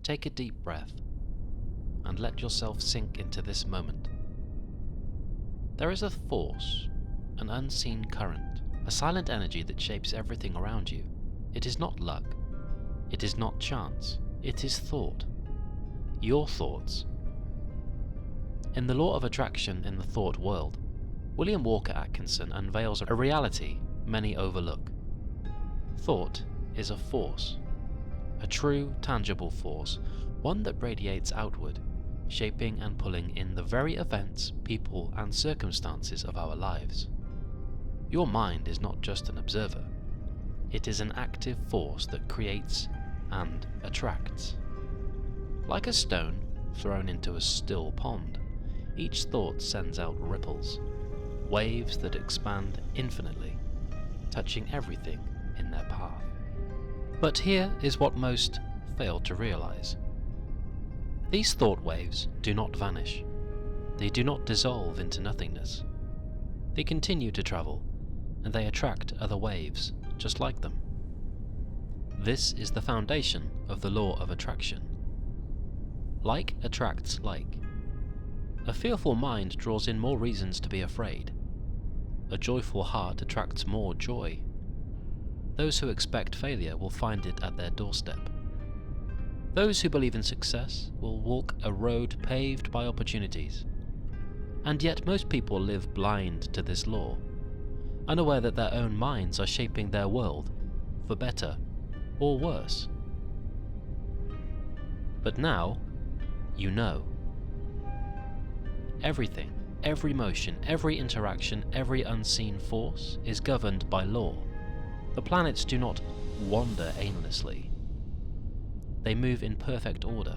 Take a deep breath and let yourself sink into this moment. There is a force, an unseen current, a silent energy that shapes everything around you. It is not luck. It is not chance. It is thought. Your thoughts. In the law of attraction in the thought world, William Walker Atkinson unveils a reality many overlook. Thought is a force, a true, tangible force, one that radiates outward, shaping and pulling in the very events, people, and circumstances of our lives. Your mind is not just an observer. It is an active force that creates and attracts. Like a stone thrown into a still pond, each thought sends out ripples, waves that expand infinitely, touching everything in their path. But here is what most fail to realize. These thought waves do not vanish. They do not dissolve into nothingness. They continue to travel, and they attract other waves just like them. This is the foundation of the law of attraction. Like attracts like. A fearful mind draws in more reasons to be afraid. A joyful heart attracts more joy. Those who expect failure will find it at their doorstep. Those who believe in success will walk a road paved by opportunities. And yet most people live blind to this law, unaware that their own minds are shaping their world, for better or worse. But now, you know. Everything, every motion, every interaction, every unseen force is governed by law. The planets do not wander aimlessly. They move in perfect order.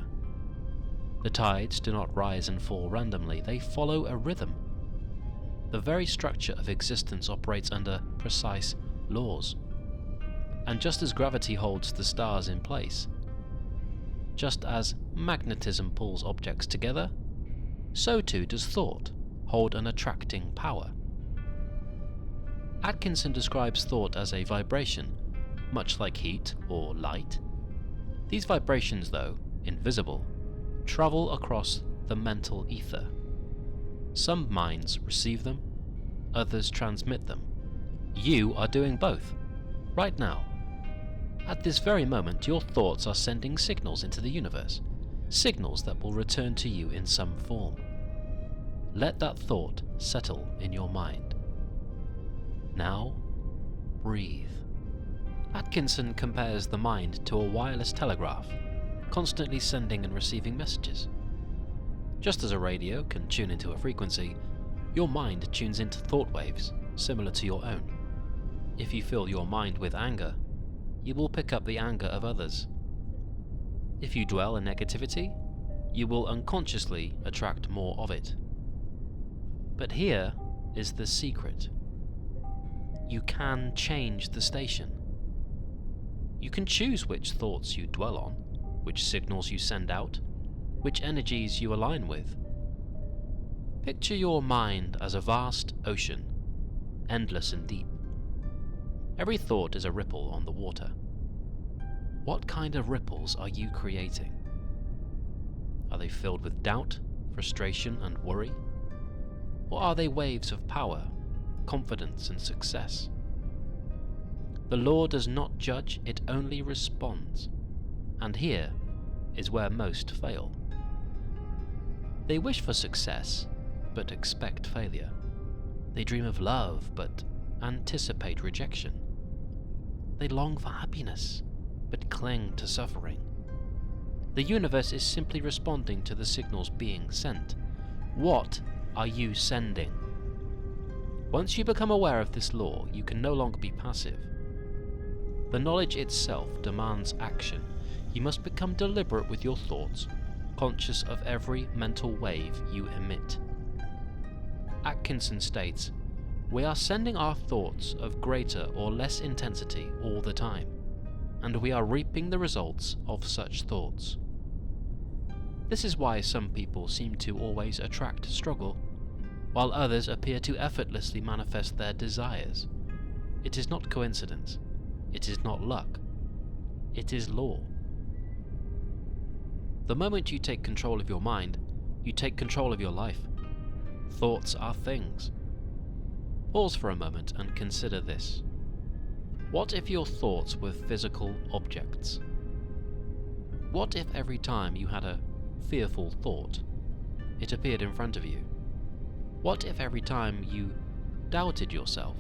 The tides do not rise and fall randomly, they follow a rhythm. The very structure of existence operates under precise laws. And just as gravity holds the stars in place, just as magnetism pulls objects together, so too does thought hold an attracting power. Atkinson describes thought as a vibration, much like heat or light. These vibrations, though invisible, travel across the mental ether. Some minds receive them, others transmit them. You are doing both, right now. At this very moment, your thoughts are sending signals into the universe, signals that will return to you in some form. Let that thought settle in your mind. Now, breathe. Atkinson compares the mind to a wireless telegraph, constantly sending and receiving messages. Just as a radio can tune into a frequency, your mind tunes into thought waves similar to your own. If you fill your mind with anger, you will pick up the anger of others. If you dwell in negativity, you will unconsciously attract more of it. But here is the secret. You can change the station. You can choose which thoughts you dwell on, which signals you send out, which energies you align with. Picture your mind as a vast ocean, endless and deep. Every thought is a ripple on the water. What kind of ripples are you creating? Are they filled with doubt, frustration, and worry? Or are they waves of power, confidence, and success? The law does not judge, it only responds. And here is where most fail. They wish for success, but expect failure. They dream of love, but anticipate rejection. They long for happiness, but cling to suffering. The universe is simply responding to the signals being sent. What are you sending? Once you become aware of this law, you can no longer be passive. The knowledge itself demands action. You must become deliberate with your thoughts, conscious of every mental wave you emit. Atkinson states, "We are sending our thoughts of greater or less intensity all the time, and we are reaping the results of such thoughts." This is why some people seem to always attract struggle, while others appear to effortlessly manifest their desires. It is not coincidence. It is not luck. It is law. The moment you take control of your mind, you take control of your life. Thoughts are things. Pause for a moment and consider this. What if your thoughts were physical objects? What if every time you had a fearful thought, it appeared in front of you? What if every time you doubted yourself,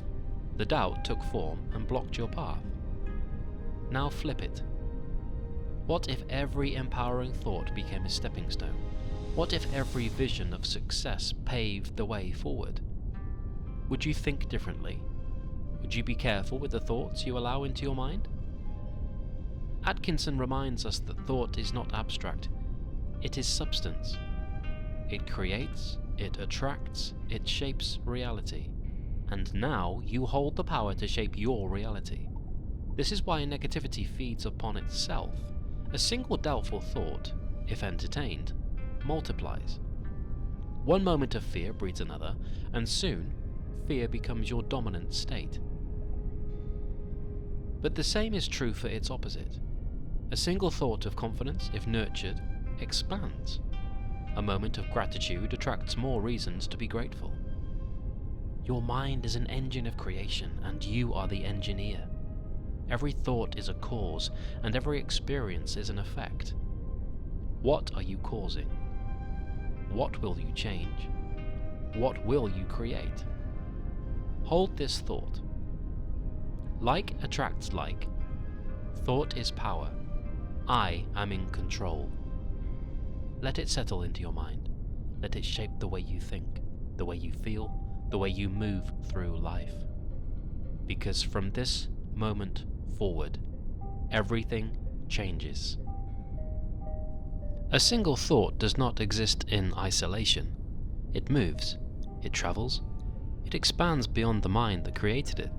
the doubt took form and blocked your path? Now flip it. What if every empowering thought became a stepping stone? What if every vision of success paved the way forward? Would you think differently? Would you be careful with the thoughts you allow into your mind? Atkinson reminds us that thought is not abstract, it is substance. It creates, it attracts, it shapes reality. And now you hold the power to shape your reality. This is why negativity feeds upon itself. A single doubtful thought, if entertained, multiplies. One moment of fear breeds another, and soon, fear becomes your dominant state. But the same is true for its opposite. A single thought of confidence, if nurtured, expands. A moment of gratitude attracts more reasons to be grateful. Your mind is an engine of creation, and you are the engineer. Every thought is a cause, and every experience is an effect. What are you causing? What will you change? What will you create? Hold this thought. Like attracts like. Thought is power. I am in control. Let it settle into your mind. Let it shape the way you think, the way you feel, the way you move through life. Because from this moment forward, everything changes. A single thought does not exist in isolation. It moves, it travels, it expands beyond the mind that created it.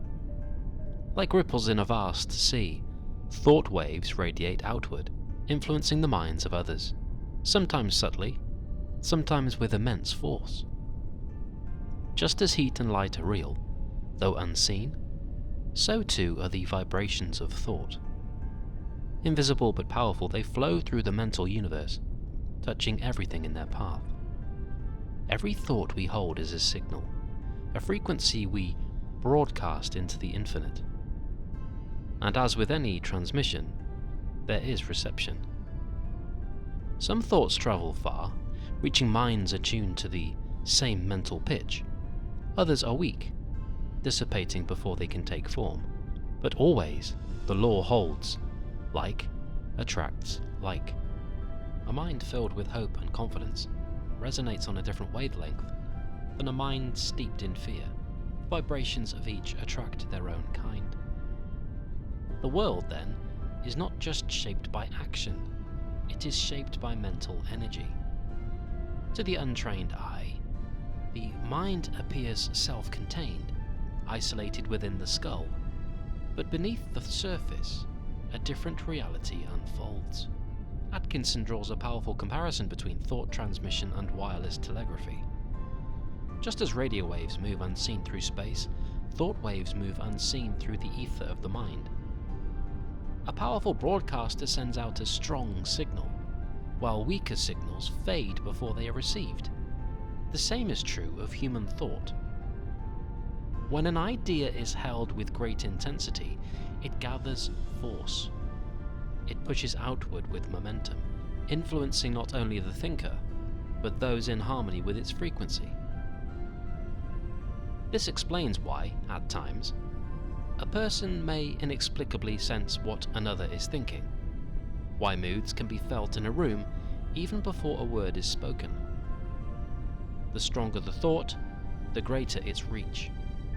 Like ripples in a vast sea, thought waves radiate outward, influencing the minds of others, sometimes subtly, sometimes with immense force. Just as heat and light are real, though unseen, so too are the vibrations of thought. Invisible but powerful, they flow through the mental universe, touching everything in their path. Every thought we hold is a signal, a frequency we broadcast into the infinite. And as with any transmission, there is reception. Some thoughts travel far, reaching minds attuned to the same mental pitch. Others are weak, dissipating before they can take form. But always, the law holds. Like attracts like. A mind filled with hope and confidence resonates on a different wavelength than a mind steeped in fear. The vibrations of each attract their own kind. The world, then, is not just shaped by action, it is shaped by mental energy. To the untrained eye, the mind appears self-contained, isolated within the skull, but beneath the surface, a different reality unfolds. Atkinson draws a powerful comparison between thought transmission and wireless telegraphy. Just as radio waves move unseen through space, thought waves move unseen through the ether of the mind. A powerful broadcaster sends out a strong signal, while weaker signals fade before they are received. The same is true of human thought. When an idea is held with great intensity, it gathers force. It pushes outward with momentum, influencing not only the thinker, but those in harmony with its frequency. This explains why, at times, a person may inexplicably sense what another is thinking, why moods can be felt in a room even before a word is spoken. The stronger the thought, the greater its reach,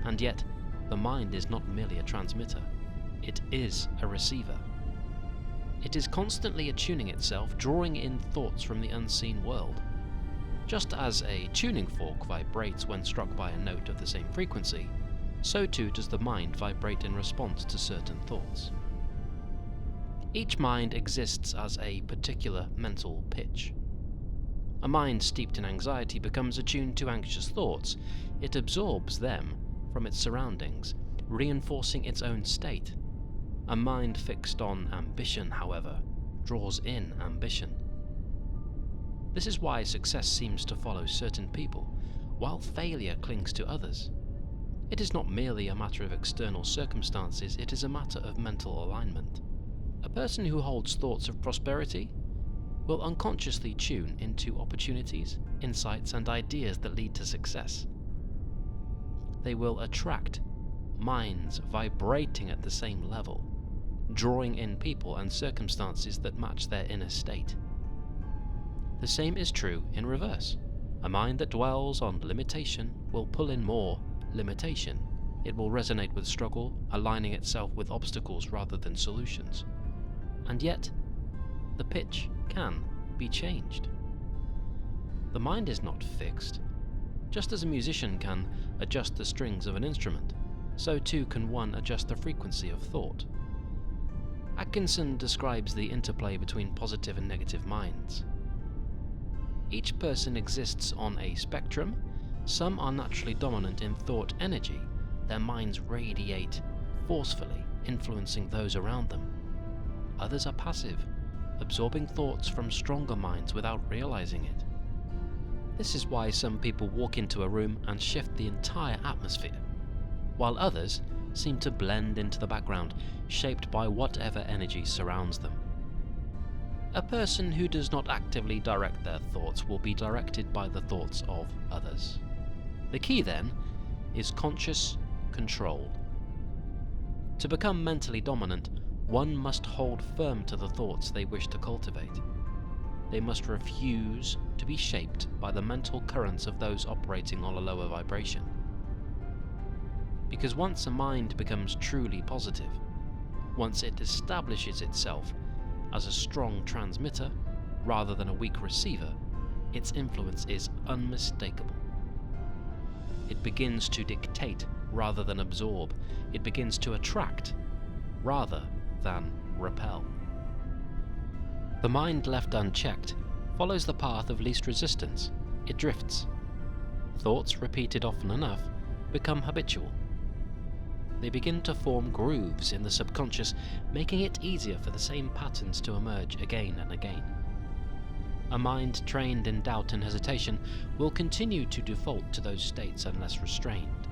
and yet the mind is not merely a transmitter, it is a receiver. It is constantly attuning itself, drawing in thoughts from the unseen world. Just as a tuning fork vibrates when struck by a note of the same frequency, so too does the mind vibrate in response to certain thoughts. Each mind exists as a particular mental pitch. A mind steeped in anxiety becomes attuned to anxious thoughts. It absorbs them from its surroundings, reinforcing its own state. A mind fixed on ambition, however, draws in ambition. This is why success seems to follow certain people, while failure clings to others. It is not merely a matter of external circumstances, it is a matter of mental alignment. A person who holds thoughts of prosperity will unconsciously tune into opportunities, insights, and ideas that lead to success. They will attract minds vibrating at the same level, drawing in people and circumstances that match their inner state. The same is true in reverse. A mind that dwells on limitation will pull in more limitation. It will resonate with struggle, aligning itself with obstacles rather than solutions. And yet, the pitch can be changed. The mind is not fixed. Just as a musician can adjust the strings of an instrument, so too can one adjust the frequency of thought. Atkinson describes the interplay between positive and negative minds. Each person exists on a spectrum. Some are naturally dominant in thought energy. Their minds radiate forcefully, influencing those around them. Others are passive, absorbing thoughts from stronger minds without realizing it. This is why some people walk into a room and shift the entire atmosphere, while others seem to blend into the background, shaped by whatever energy surrounds them. A person who does not actively direct their thoughts will be directed by the thoughts of others. The key, then, is conscious control. To become mentally dominant, one must hold firm to the thoughts they wish to cultivate. They must refuse to be shaped by the mental currents of those operating on a lower vibration. Because once a mind becomes truly positive, once it establishes itself as a strong transmitter rather than a weak receiver, its influence is unmistakable. It begins to dictate rather than absorb. It begins to attract rather than repel. The mind left unchecked follows the path of least resistance. It drifts. Thoughts repeated often enough become habitual. They begin to form grooves in the subconscious, making it easier for the same patterns to emerge again and again. A mind trained in doubt and hesitation will continue to default to those states unless restrained.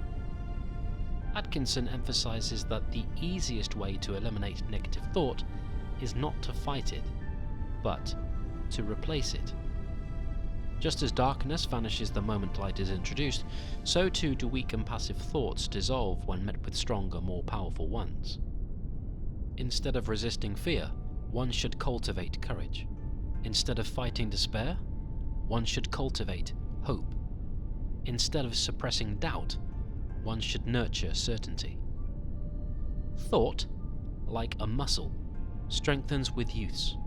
Atkinson emphasizes that the easiest way to eliminate negative thought is not to fight it, but to replace it. Just as darkness vanishes the moment light is introduced, so too do weak and passive thoughts dissolve when met with stronger, more powerful ones. Instead of resisting fear, one should cultivate courage. Instead of fighting despair, one should cultivate hope. Instead of suppressing doubt, one should nurture certainty. Thought, like a muscle, strengthens with use.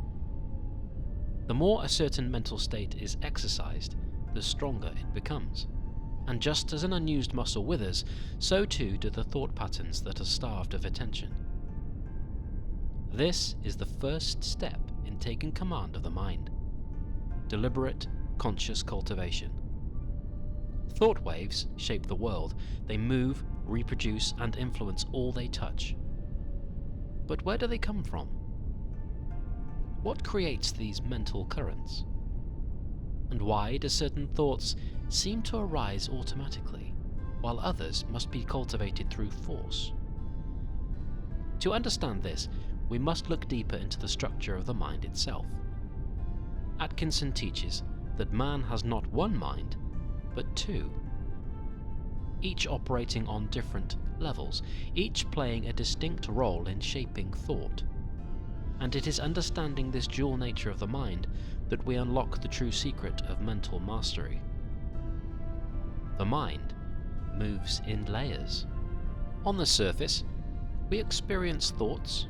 The more a certain mental state is exercised, the stronger it becomes. And just as an unused muscle withers, so too do the thought patterns that are starved of attention. This is the first step in taking command of the mind. Deliberate, conscious cultivation. Thought waves shape the world. They move, reproduce, and influence all they touch. But where do they come from? What creates these mental currents? And why do certain thoughts seem to arise automatically, while others must be cultivated through force? To understand this, we must look deeper into the structure of the mind itself. Atkinson teaches that man has not one mind, but two, each operating on different levels, each playing a distinct role in shaping thought. And it is understanding this dual nature of the mind that we unlock the true secret of mental mastery. The mind moves in layers. On the surface, we experience thoughts,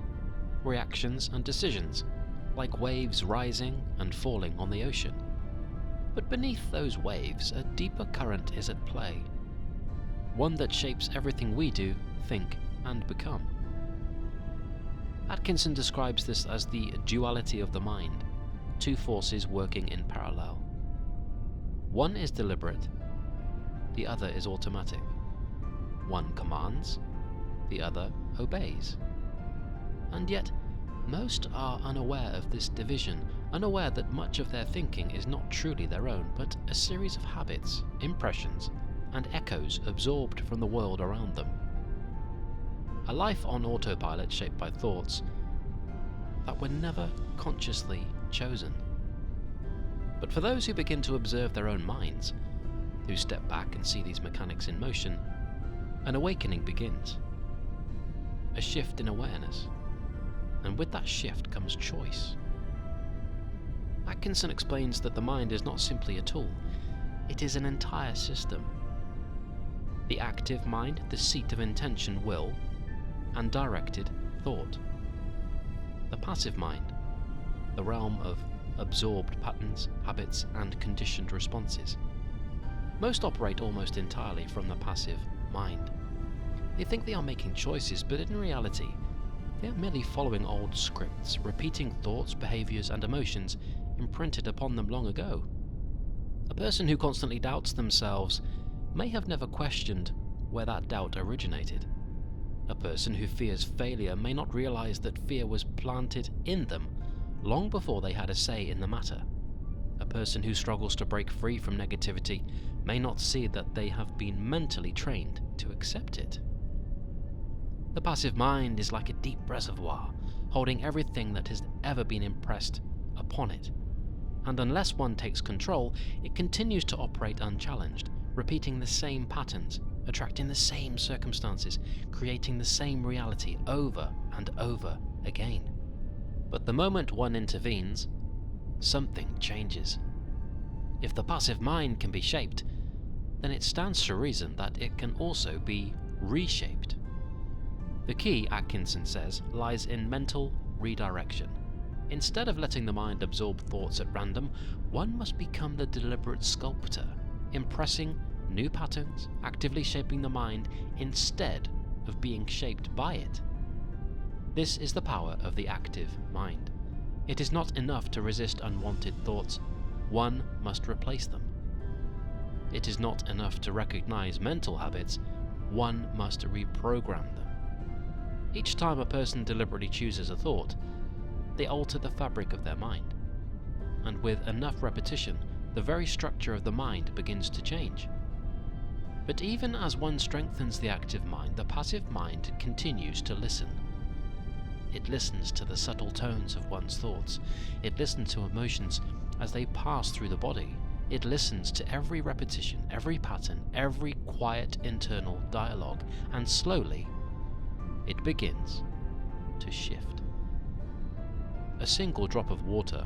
reactions, and decisions, like waves rising and falling on the ocean. But beneath those waves, a deeper current is at play, one that shapes everything we do, think, and become. Atkinson describes this as the duality of the mind, two forces working in parallel. One is deliberate, the other is automatic. One commands, the other obeys. And yet, Most are unaware of this division, unaware that much of their thinking is not truly their own, but a series of habits, impressions, and echoes absorbed from the world around them. A life on autopilot shaped by thoughts that were never consciously chosen. But for those who begin to observe their own minds, who step back and see these mechanics in motion, an awakening begins. A shift in awareness. And with that shift comes choice. Atkinson explains that the mind is not simply a tool, it is an entire system. The active mind, the seat of intention, will, and directed thought. The passive mind, the realm of absorbed patterns, habits, and conditioned responses. Most operate almost entirely from the passive mind. They think they are making choices, but in reality, they are merely following old scripts, repeating thoughts, behaviors, and emotions imprinted upon them long ago. A person who constantly doubts themselves may have never questioned where that doubt originated. A person who fears failure may not realize that fear was planted in them long before they had a say in the matter. A person who struggles to break free from negativity may not see that they have been mentally trained to accept it. The passive mind is like a deep reservoir, holding everything that has ever been impressed upon it. And unless one takes control, it continues to operate unchallenged, repeating the same patterns, attracting the same circumstances, creating the same reality over and over again. But the moment one intervenes, something changes. If the passive mind can be shaped, then it stands to reason that it can also be reshaped. The key, Atkinson says, lies in mental redirection. Instead of letting the mind absorb thoughts at random, one must become the deliberate sculptor, impressing new patterns, actively shaping the mind instead of being shaped by it. This is the power of the active mind. It is not enough to resist unwanted thoughts, one must replace them. It is not enough to recognize mental habits, one must reprogram them. Each time a person deliberately chooses a thought, they alter the fabric of their mind. And with enough repetition, the very structure of the mind begins to change. But even as one strengthens the active mind, the passive mind continues to listen. It listens to the subtle tones of one's thoughts. It listens to emotions as they pass through the body. It listens to every repetition, every pattern, every quiet internal dialogue, and slowly, it begins to shift. A single drop of water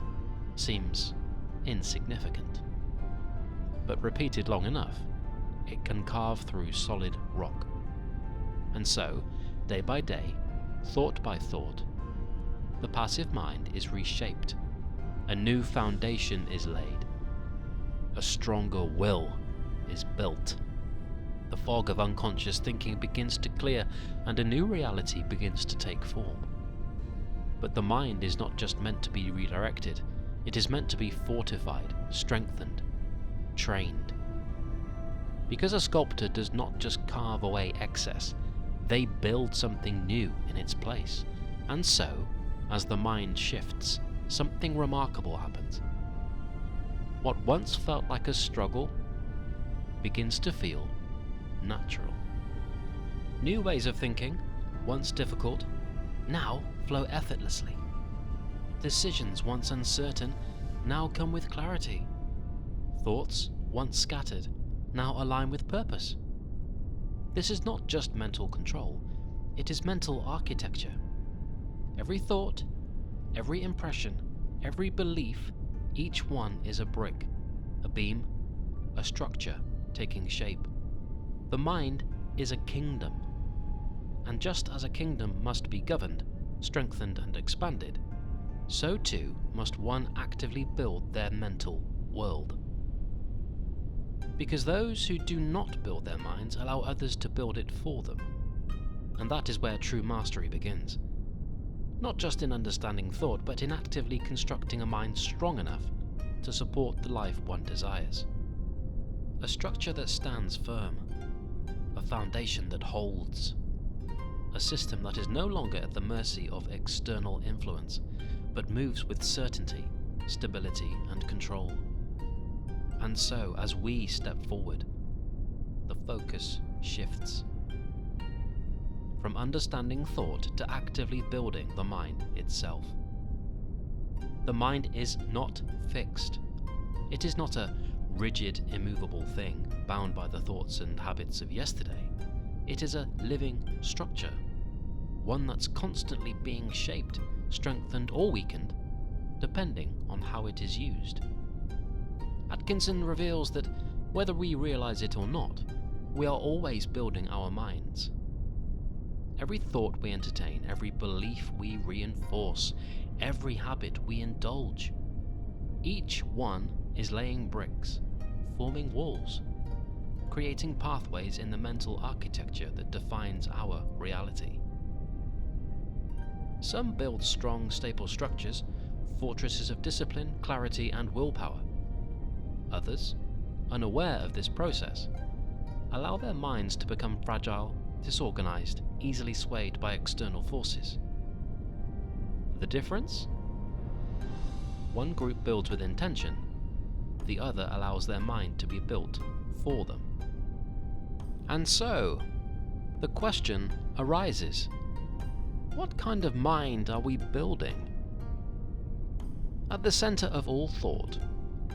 seems insignificant, but repeated long enough, it can carve through solid rock. And so, day by day, thought by thought, the passive mind is reshaped. A new foundation is laid. A stronger will is built. The fog of unconscious thinking begins to clear, and a new reality begins to take form. But the mind is not just meant to be redirected, it is meant to be fortified, strengthened, trained. Because a sculptor does not just carve away excess, they build something new in its place. And so, as the mind shifts, something remarkable happens. What once felt like a struggle begins to feel natural. New ways of thinking, once difficult, now flow effortlessly. Decisions once uncertain now come with clarity. Thoughts once scattered now align with purpose. This is not just mental control, it is mental architecture. Every thought, every impression, every belief, each one is a brick, a beam, a structure taking shape. The mind is a kingdom, and just as a kingdom must be governed, strengthened, and expanded, so too must one actively build their mental world. Because those who do not build their minds allow others to build it for them, and that is where true mastery begins. Not just in understanding thought, but in actively constructing a mind strong enough to support the life one desires. A structure that stands firm, a foundation that holds, a system that is no longer at the mercy of external influence, but moves with certainty, stability, and control. And so, as we step forward, the focus shifts. From understanding thought to actively building the mind itself. The mind is not fixed. It is not a rigid, immovable thing bound by the thoughts and habits of yesterday. It is a living structure, one that's constantly being shaped, strengthened or weakened, depending on how it is used. Atkinson reveals that whether we realize it or not, we are always building our minds. Every thought we entertain, every belief we reinforce, every habit we indulge, each one is laying bricks, forming walls, creating pathways in the mental architecture that defines our reality. Some build strong, stable structures, fortresses of discipline, clarity, and willpower. Others, unaware of this process, allow their minds to become fragile, disorganized, easily swayed by external forces. The difference? One group builds with intention, the other allows their mind to be built for them. And so, the question arises, what kind of mind are we building? At the center of all thought,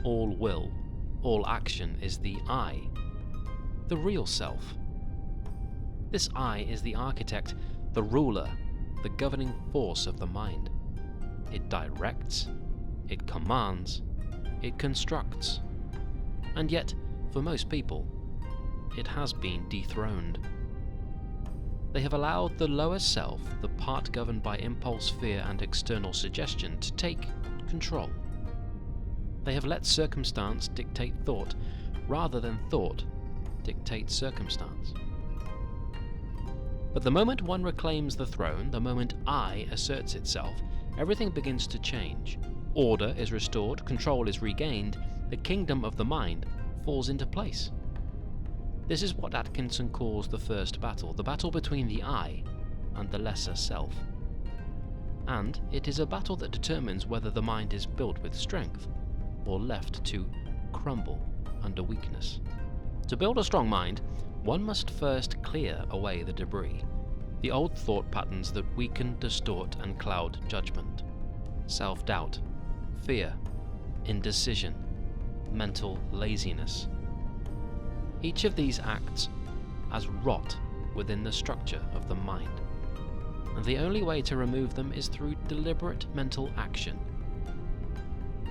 all will, all action is the I, the real self. This I is the architect, the ruler, the governing force of the mind. It directs, it commands, it constructs. And yet, for most people, it has been dethroned. They have allowed the lower self, the part governed by impulse, fear, and external suggestion, to take control. They have let circumstance dictate thought, rather than thought dictate circumstance. But the moment one reclaims the throne, the moment I asserts itself, everything begins to change. Order is restored, control is regained, the kingdom of the mind falls into place. This is what Atkinson calls the first battle, the battle between the I and the lesser self. And it is a battle that determines whether the mind is built with strength or left to crumble under weakness. To build a strong mind, one must first clear away the debris, the old thought patterns that weaken, distort, and cloud judgment. Self-doubt, fear, indecision, mental laziness. Each of these acts as rot within the structure of the mind, and the only way to remove them is through deliberate mental action.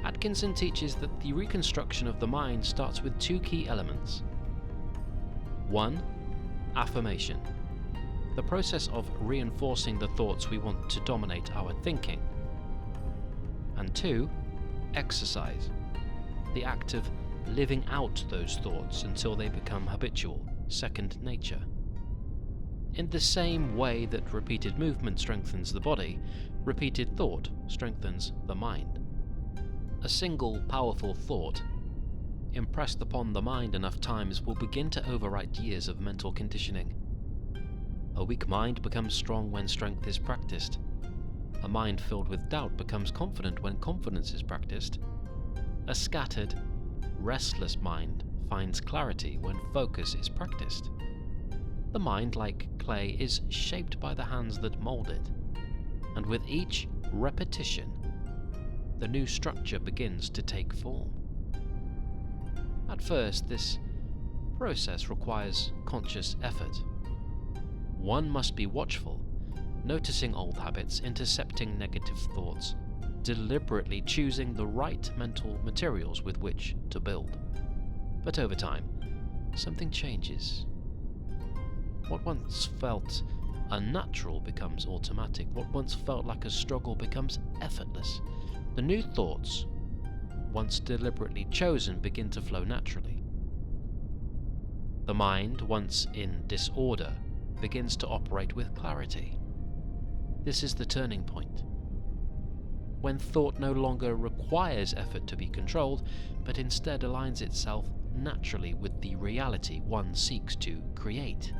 Atkinson teaches that the reconstruction of the mind starts with two key elements. 1. Affirmation, the process of reinforcing the thoughts we want to dominate our thinking. And 2. Exercise, the act of living out those thoughts until they become habitual, second nature. In the same way that repeated movement strengthens the body, repeated thought strengthens the mind. A single powerful thought, impressed upon the mind enough times, will begin to overwrite years of mental conditioning. A weak mind becomes strong when strength is practiced. A mind filled with doubt becomes confident when confidence is practiced. A scattered, restless mind finds clarity when focus is practiced. The mind, like clay, is shaped by the hands that mold it, and with each repetition, the new structure begins to take form. At first, this process requires conscious effort. One must be watchful, noticing old habits, intercepting negative thoughts, deliberately choosing the right mental materials with which to build. But over time, something changes. What once felt unnatural becomes automatic. What once felt like a struggle becomes effortless. The new thoughts, once deliberately chosen, begin to flow naturally. The mind, once in disorder, begins to operate with clarity. This is the turning point. When thought no longer requires effort to be controlled, but instead aligns itself naturally with the reality one seeks to create.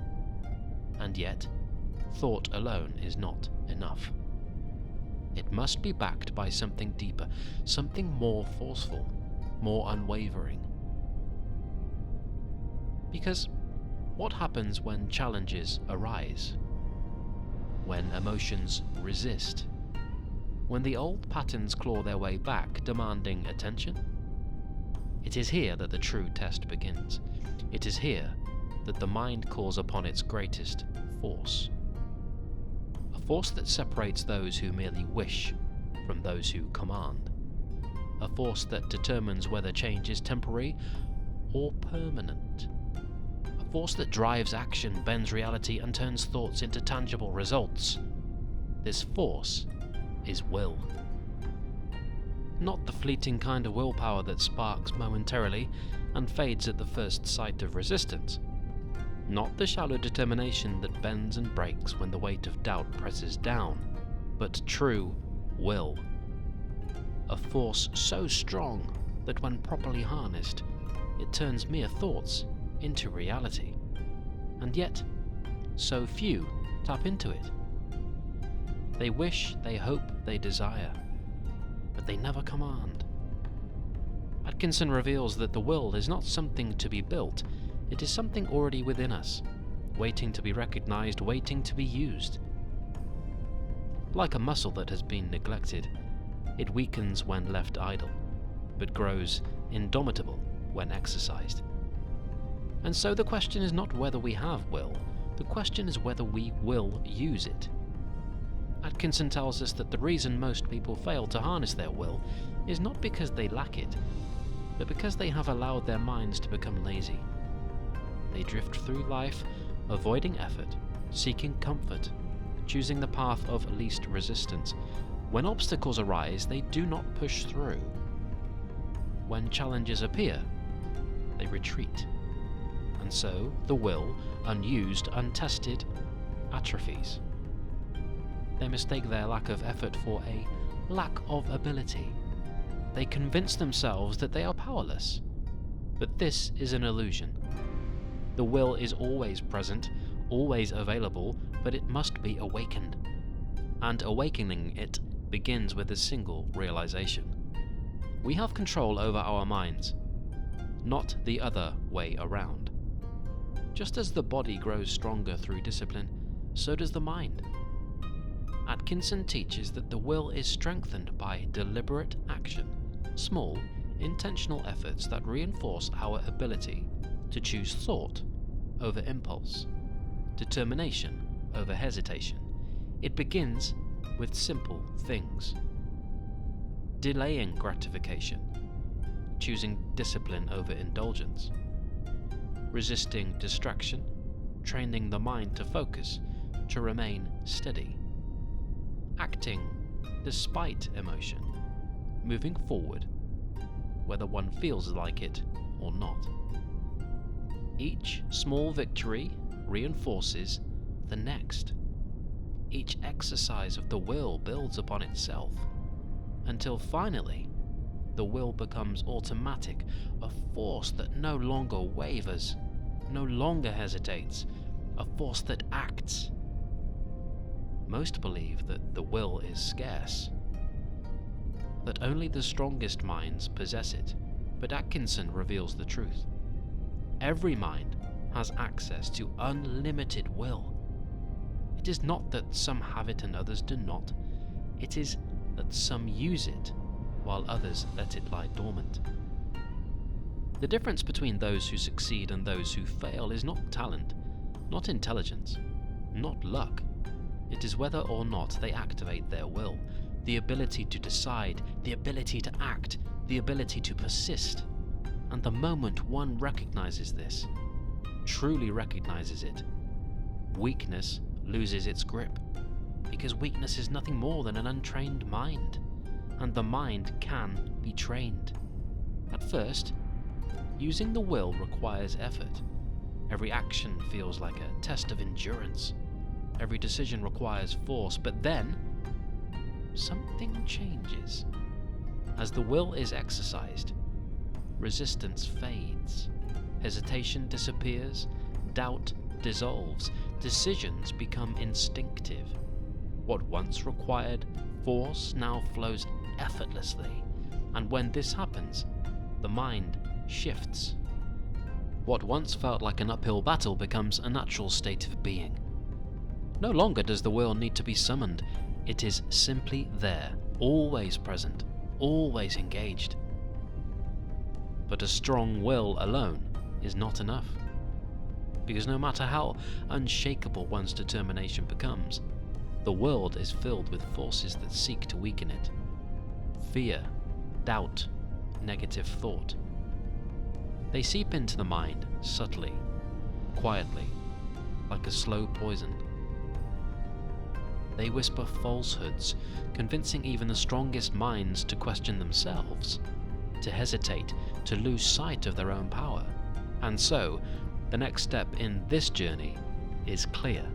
And yet, thought alone is not enough. It must be backed by something deeper, something more forceful, more unwavering. Because what happens when challenges arise? When emotions resist? When the old patterns claw their way back, demanding attention? It is here that the true test begins. It is here that the mind calls upon its greatest force. A force that separates those who merely wish from those who command. A force that determines whether change is temporary or permanent. A force that drives action, bends reality, and turns thoughts into tangible results. This force is will. Not the fleeting kind of willpower that sparks momentarily and fades at the first sight of resistance. Not the shallow determination that bends and breaks when the weight of doubt presses down, but true will. A force so strong that when properly harnessed, it turns mere thoughts into reality. And yet, so few tap into it. They wish, they hope, they desire, but they never command. Atkinson reveals that the will is not something to be built, it is something already within us, waiting to be recognized, waiting to be used. Like a muscle that has been neglected, it weakens when left idle, but grows indomitable when exercised. And so the question is not whether we have will, the question is whether we will use it. Atkinson tells us that the reason most people fail to harness their will is not because they lack it, but because they have allowed their minds to become lazy. They drift through life, avoiding effort, seeking comfort, choosing the path of least resistance. When obstacles arise, they do not push through. When challenges appear, they retreat. And so the will, unused, untested, atrophies. They mistake their lack of effort for a lack of ability. They convince themselves that they are powerless. But this is an illusion. The will is always present, always available, but it must be awakened. And awakening it begins with a single realization. We have control over our minds, not the other way around. Just as the body grows stronger through discipline, so does the mind. Atkinson teaches that the will is strengthened by deliberate action, small, intentional efforts that reinforce our ability to choose thought over impulse, determination over hesitation. It begins with simple things. Delaying gratification, choosing discipline over indulgence, resisting distraction, training the mind to focus, to remain steady, acting despite emotion, moving forward, whether one feels like it or not. Each small victory reinforces the next. Each exercise of the will builds upon itself, until finally the will becomes automatic, a force that no longer wavers, no longer hesitates, a force that acts. Most believe that the will is scarce, that only the strongest minds possess it, but Atkinson reveals the truth. Every mind has access to unlimited will. It is not that some have it and others do not. It is that some use it, while others let it lie dormant. The difference between those who succeed and those who fail is not talent, not intelligence, not luck. It is whether or not they activate their will, the ability to decide, the ability to act, the ability to persist. And the moment one recognizes this, truly recognizes it, weakness loses its grip, because weakness is nothing more than an untrained mind, and the mind can be trained. At first, using the will requires effort. Every action feels like a test of endurance. Every decision requires force, but then something changes. As the will is exercised, resistance fades, hesitation disappears, doubt dissolves, Decisions become instinctive. What once required force now flows effortlessly, and when this happens, the mind shifts. What once felt like an uphill battle becomes a natural state of being. No longer does the will need to be summoned, it is simply there, always present, always engaged. But a strong will alone is not enough, because no matter how unshakable one's determination becomes, the world is filled with forces that seek to weaken it. Fear, doubt, negative thought. They seep into the mind subtly, quietly, like a slow poison. They whisper falsehoods, convincing even the strongest minds to question themselves, to hesitate, to lose sight of their own power. And so, the next step in this journey is clear.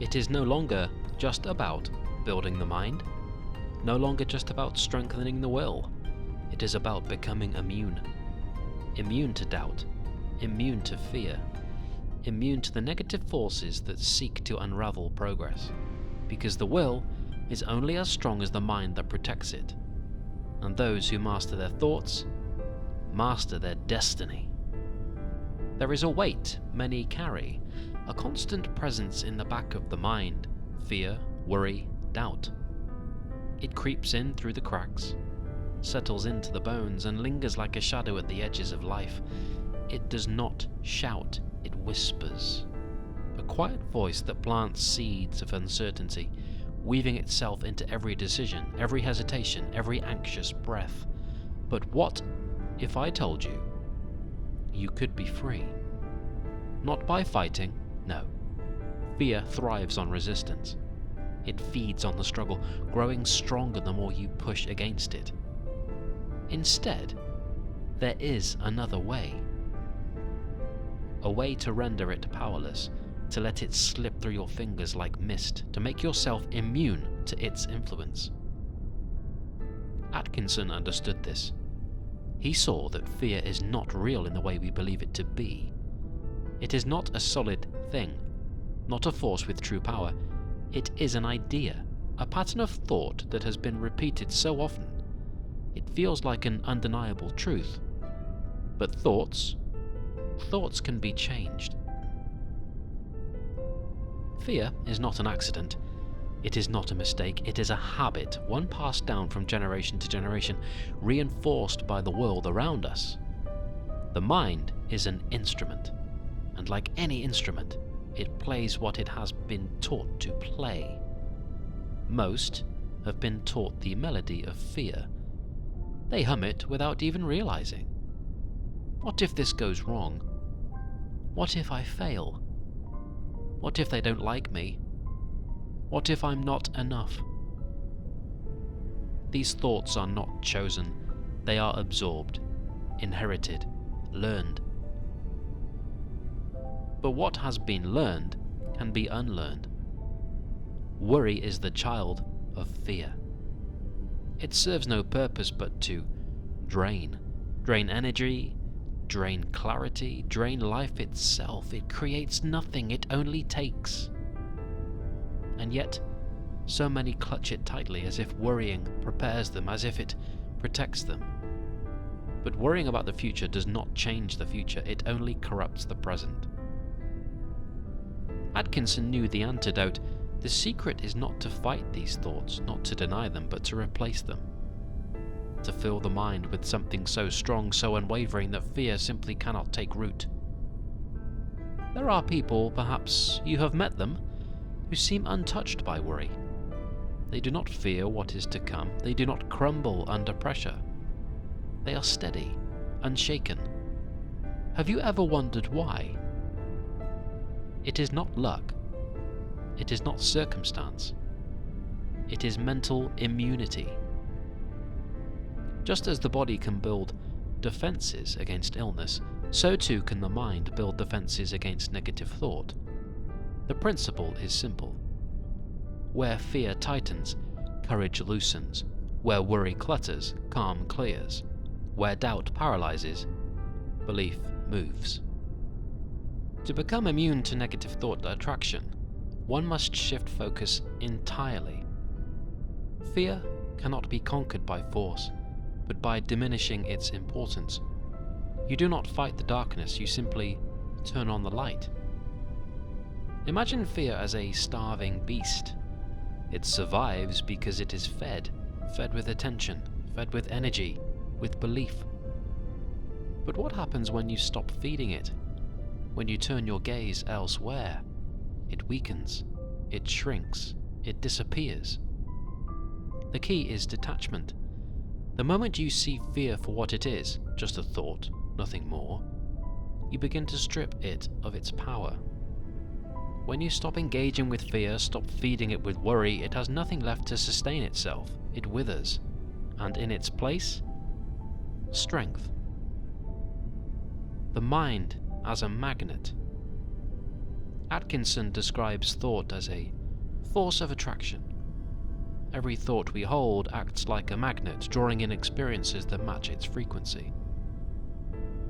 It is no longer just about building the mind, no longer just about strengthening the will. It is about becoming immune. Immune to doubt, immune to fear, immune to the negative forces that seek to unravel progress. Because the will is only as strong as the mind that protects it. And those who master their thoughts, master their destiny. There is a weight many carry, a constant presence in the back of the mind, fear, worry, doubt. It creeps in through the cracks, settles into the bones, and lingers like a shadow at the edges of life. It does not shout, it whispers. A quiet voice that plants seeds of uncertainty, weaving itself into every decision, every hesitation, every anxious breath. But what if I told you you could be free? Not by fighting, no. Fear thrives on resistance. It feeds on the struggle, growing stronger the more you push against it. Instead, there is another way. A way to render it powerless, to let it slip through your fingers like mist, to make yourself immune to its influence. Atkinson understood this. He saw that fear is not real in the way we believe it to be. It is not a solid thing, not a force with true power. It is an idea, a pattern of thought that has been repeated so often. It feels like an undeniable truth. But thoughts can be changed. Fear is not an accident. It is not a mistake. It is a habit, one passed down from generation to generation, reinforced by the world around us. The mind is an instrument, and like any instrument, it plays what it has been taught to play. Most have been taught the melody of fear. They hum it without even realizing. What if this goes wrong? What if I fail? What if they don't like me? What if I'm not enough? These thoughts are not chosen. They are absorbed, inherited, learned. But what has been learned can be unlearned. Worry is the child of fear. It serves no purpose but to drain energy, drain clarity, drain life itself. It creates nothing, it only takes. And yet, so many clutch it tightly as if worrying prepares them, as if it protects them. But worrying about the future does not change the future, it only corrupts the present. Atkinson knew the antidote. The secret is not to fight these thoughts, not to deny them, but to replace them. To fill the mind with something so strong, so unwavering that fear simply cannot take root. There are people, perhaps you have met them, who seem untouched by worry. They do not fear what is to come. They do not crumble under pressure. They are steady, unshaken. Have you ever wondered why? It is not luck. It is not circumstance. It is mental immunity. Just as the body can build defenses against illness, so too can the mind build defenses against negative thought. The principle is simple. Where fear tightens, courage loosens. Where worry clutters, calm clears. Where doubt paralyzes, belief moves. To become immune to negative thought attraction, one must shift focus entirely. Fear cannot be conquered by force, but by diminishing its importance. You do not fight the darkness, you simply turn on the light. Imagine fear as a starving beast. It survives because it is fed with attention, fed with energy, with belief. But what happens when you stop feeding it? When you turn your gaze elsewhere? It weakens, it shrinks, it disappears. The key is detachment. The moment you see fear for what it is, just a thought, nothing more, you begin to strip it of its power. When you stop engaging with fear, stop feeding it with worry, it has nothing left to sustain itself. It withers. And in its place, strength. The mind as a magnet. Atkinson describes thought as a force of attraction. Every thought we hold acts like a magnet, drawing in experiences that match its frequency.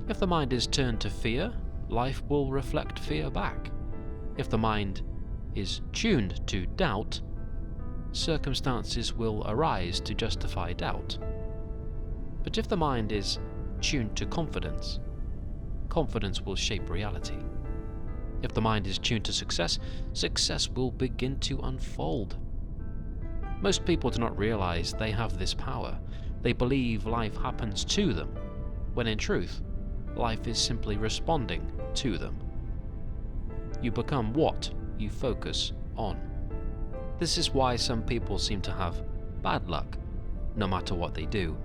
If the mind is turned to fear, life will reflect fear back. If the mind is tuned to doubt, circumstances will arise to justify doubt. But if the mind is tuned to confidence, confidence will shape reality. If the mind is tuned to success, success will begin to unfold. Most people do not realize they have this power. They believe life happens to them, when in truth, life is simply responding to them. You become what you focus on. This is why some people seem to have bad luck, no matter what they do,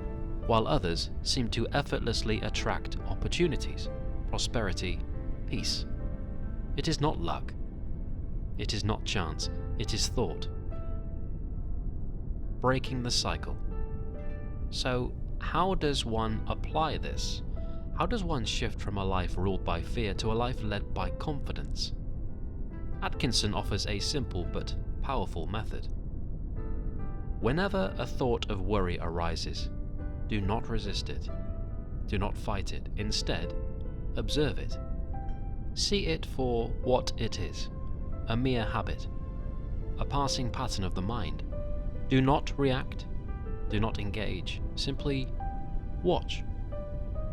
while others seem to effortlessly attract opportunities, prosperity, peace. It is not luck. It is not chance. It is thought. Breaking the cycle. So, how does one apply this? How does one shift from a life ruled by fear to a life led by confidence? Atkinson offers a simple but powerful method. Whenever a thought of worry arises, do not resist it. Do not fight it. Instead, observe it. See it for what it is, a mere habit, a passing pattern of the mind. Do not react, do not engage, simply watch,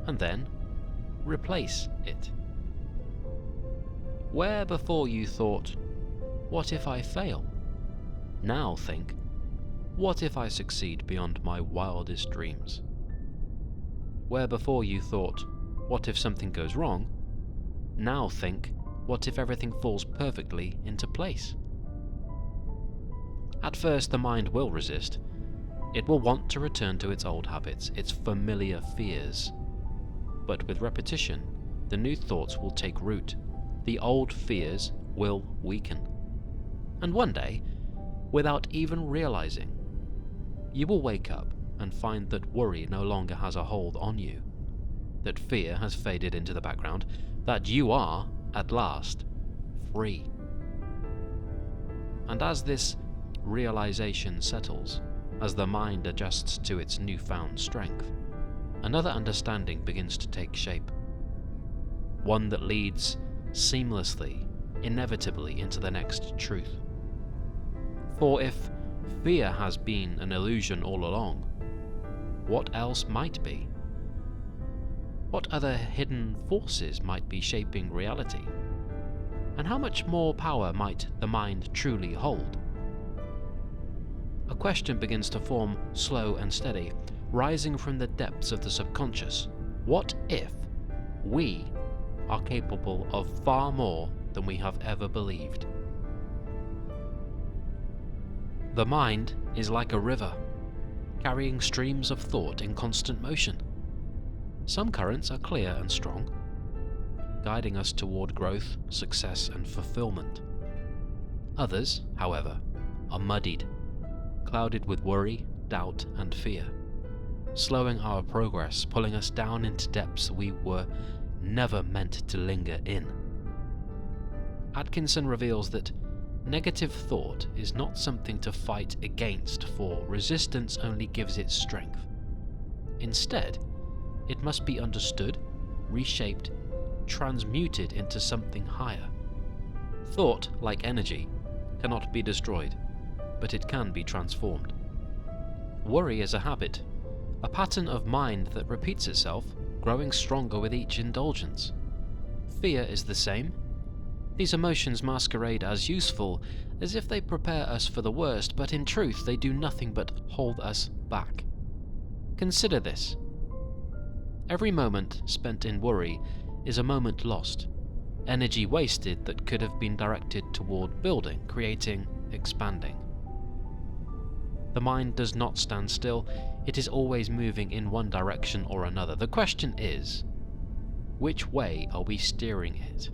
and then replace it. Where before you thought, what if I fail? Now think, what if I succeed beyond my wildest dreams? Where before you thought, what if something goes wrong? Now think, what if everything falls perfectly into place? At first the mind will resist. It will want to return to its old habits, its familiar fears. But with repetition, the new thoughts will take root. The old fears will weaken. And one day, without even realizing, you will wake up and find that worry no longer has a hold on you, that fear has faded into the background, that you are, at last, free. And as this realization settles, as the mind adjusts to its newfound strength, another understanding begins to take shape. One that leads seamlessly, inevitably into the next truth. For if fear has been an illusion all along, what else might be? What other hidden forces might be shaping reality? And how much more power might the mind truly hold? A question begins to form, slow and steady, rising from the depths of the subconscious. What if we are capable of far more than we have ever believed? The mind is like a river, carrying streams of thought in constant motion. Some currents are clear and strong, guiding us toward growth, success, and fulfillment. Others, however, are muddied, clouded with worry, doubt, and fear, slowing our progress, pulling us down into depths we were never meant to linger in. Atkinson reveals that negative thought is not something to fight against, for resistance only gives it strength. Instead, it must be understood, reshaped, transmuted into something higher. Thought, like energy, cannot be destroyed, but it can be transformed. Worry is a habit, a pattern of mind that repeats itself, growing stronger with each indulgence. Fear is the same. These emotions masquerade as useful, as if they prepare us for the worst, but in truth they do nothing but hold us back. Consider this. Every moment spent in worry is a moment lost, energy wasted that could have been directed toward building, creating, expanding. The mind does not stand still, it is always moving in one direction or another. The question is, which way are we steering it?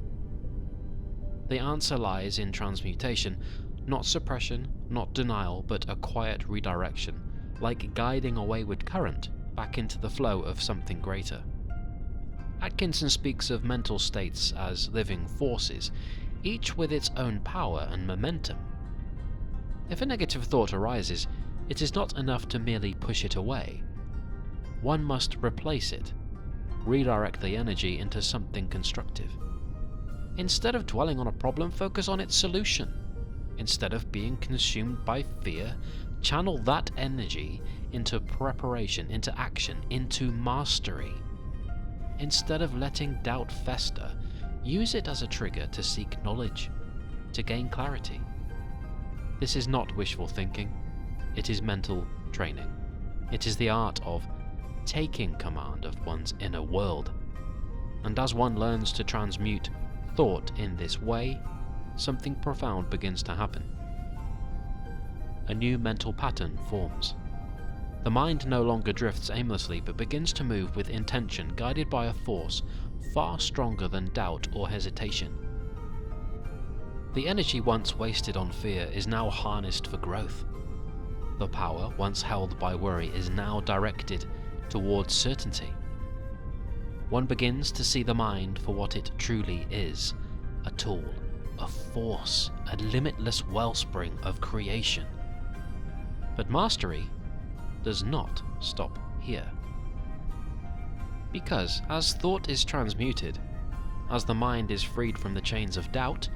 The answer lies in transmutation, not suppression, not denial, but a quiet redirection, like guiding a wayward current back into the flow of something greater. Atkinson speaks of mental states as living forces, each with its own power and momentum. If a negative thought arises, it is not enough to merely push it away. One must replace it, redirect the energy into something constructive. Instead of dwelling on a problem, focus on its solution. Instead of being consumed by fear, channel that energy into preparation, into action, into mastery. Instead of letting doubt fester, use it as a trigger to seek knowledge, to gain clarity. This is not wishful thinking, it is mental training. It is the art of taking command of one's inner world. And as one learns to transmute thought in this way, something profound begins to happen. A new mental pattern forms. The mind no longer drifts aimlessly, but begins to move with intention, guided by a force far stronger than doubt or hesitation. The energy once wasted on fear is now harnessed for growth. The power once held by worry is now directed towards certainty. One begins to see the mind for what it truly is, a tool, a force, a limitless wellspring of creation. But mastery does not stop here. Because as thought is transmuted, as the mind is freed from the chains of doubt,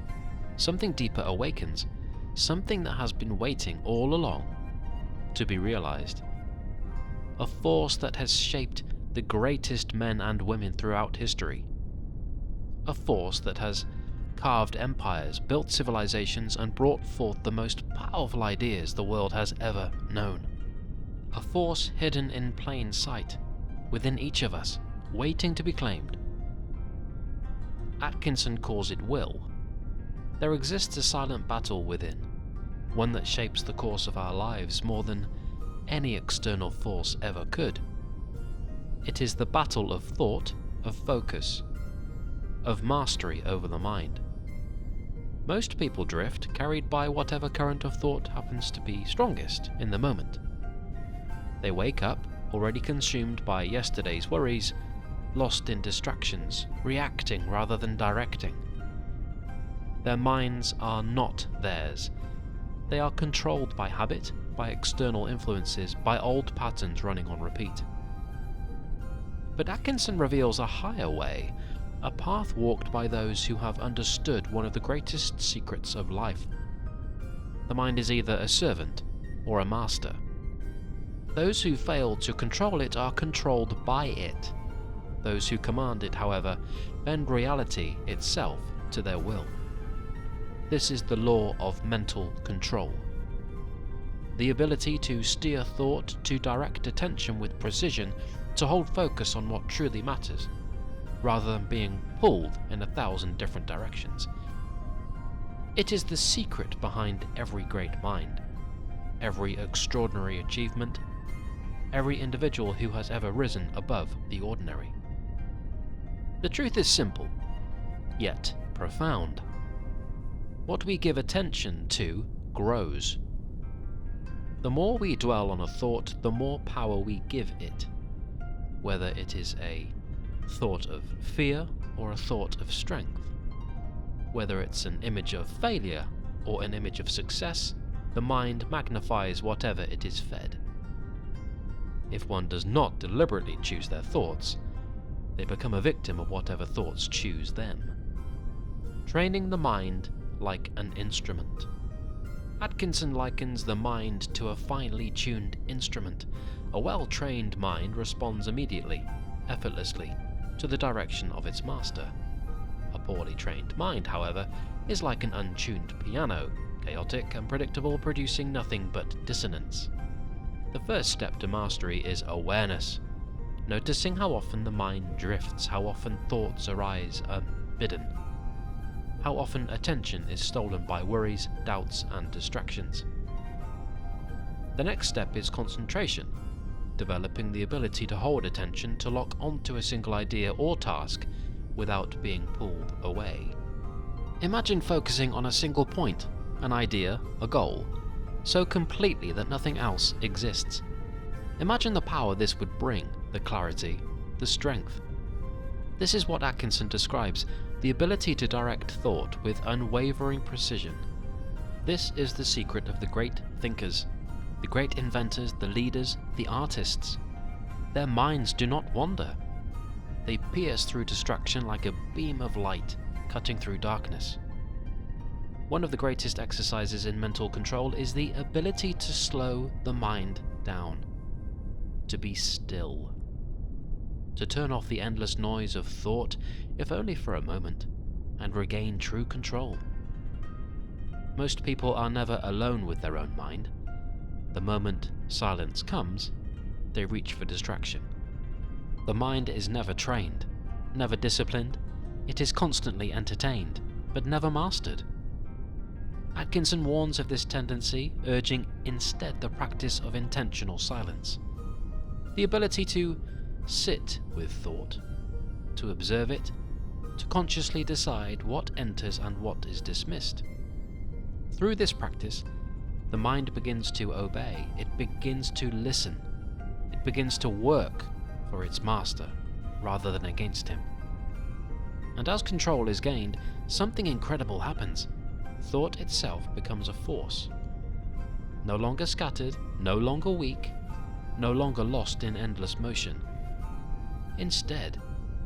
something deeper awakens, something that has been waiting all along to be realized. A force that has shaped the greatest men and women throughout history. A force that has carved empires, built civilizations, and brought forth the most powerful ideas the world has ever known. A force hidden in plain sight, within each of us, waiting to be claimed. Atkinson calls it will. There exists a silent battle within, one that shapes the course of our lives more than any external force ever could. It is the battle of thought, of focus, of mastery over the mind. Most people drift, carried by whatever current of thought happens to be strongest in the moment. They wake up, already consumed by yesterday's worries, lost in distractions, reacting rather than directing. Their minds are not theirs. They are controlled by habit, by external influences, by old patterns running on repeat. But Atkinson reveals a higher way, a path walked by those who have understood one of the greatest secrets of life. The mind is either a servant or a master. Those who fail to control it are controlled by it. Those who command it, however, bend reality itself to their will. This is the law of mental control. The ability to steer thought, to direct attention with precision, to hold focus on what truly matters, rather than being pulled in 1,000 different directions. It is the secret behind every great mind, every extraordinary achievement, every individual who has ever risen above the ordinary. The truth is simple, yet profound. What we give attention to grows. The more we dwell on a thought, the more power we give it, whether it is a thought of fear or a thought of strength. Whether it's an image of failure or an image of success, the mind magnifies whatever it is fed. If one does not deliberately choose their thoughts, They become a victim of whatever thoughts choose them. Training the mind like an instrument. Atkinson likens the mind to a finely tuned instrument. A well-trained mind responds immediately, effortlessly, to the direction of its master. A poorly trained mind, however, is like an untuned piano, chaotic and predictable, producing nothing but dissonance. The first step to mastery is awareness, noticing how often the mind drifts, how often thoughts arise unbidden, how often attention is stolen by worries, doubts, and distractions. The next step is concentration, developing the ability to hold attention, to lock onto a single idea or task without being pulled away. Imagine focusing on a single point, an idea, a goal, so completely that nothing else exists. Imagine the power this would bring, the clarity, the strength. This is what Atkinson describes, the ability to direct thought with unwavering precision. This is the secret of the great thinkers, the great inventors, the leaders, the artists. Their minds do not wander. They pierce through distraction like a beam of light, cutting through darkness. One of the greatest exercises in mental control is the ability to slow the mind down, to be still, to turn off the endless noise of thought, if only for a moment, and regain true control. Most people are never alone with their own mind. The moment silence comes, they reach for distraction. The mind is never trained, never disciplined. It is constantly entertained, but never mastered. Atkinson warns of this tendency, urging instead the practice of intentional silence. The ability to sit with thought, to observe it, to consciously decide what enters and what is dismissed. Through this practice, the mind begins to obey, it begins to listen, it begins to work for its master rather than against him. And as control is gained, something incredible happens. Thought itself becomes a force. No longer scattered, no longer weak, no longer lost in endless motion. Instead,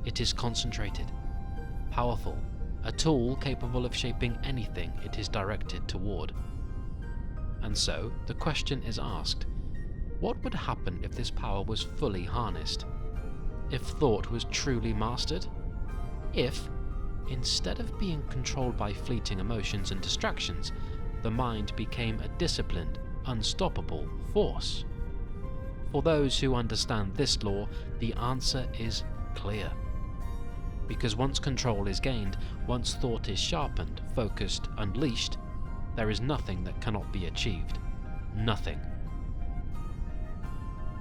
it is concentrated, powerful, a tool capable of shaping anything it is directed toward. And so, the question is asked, what would happen if this power was fully harnessed? If thought was truly mastered? If, instead of being controlled by fleeting emotions and distractions, the mind became a disciplined, unstoppable force? For those who understand this law, the answer is clear. Because once control is gained, once thought is sharpened, focused, unleashed, there is nothing that cannot be achieved. Nothing.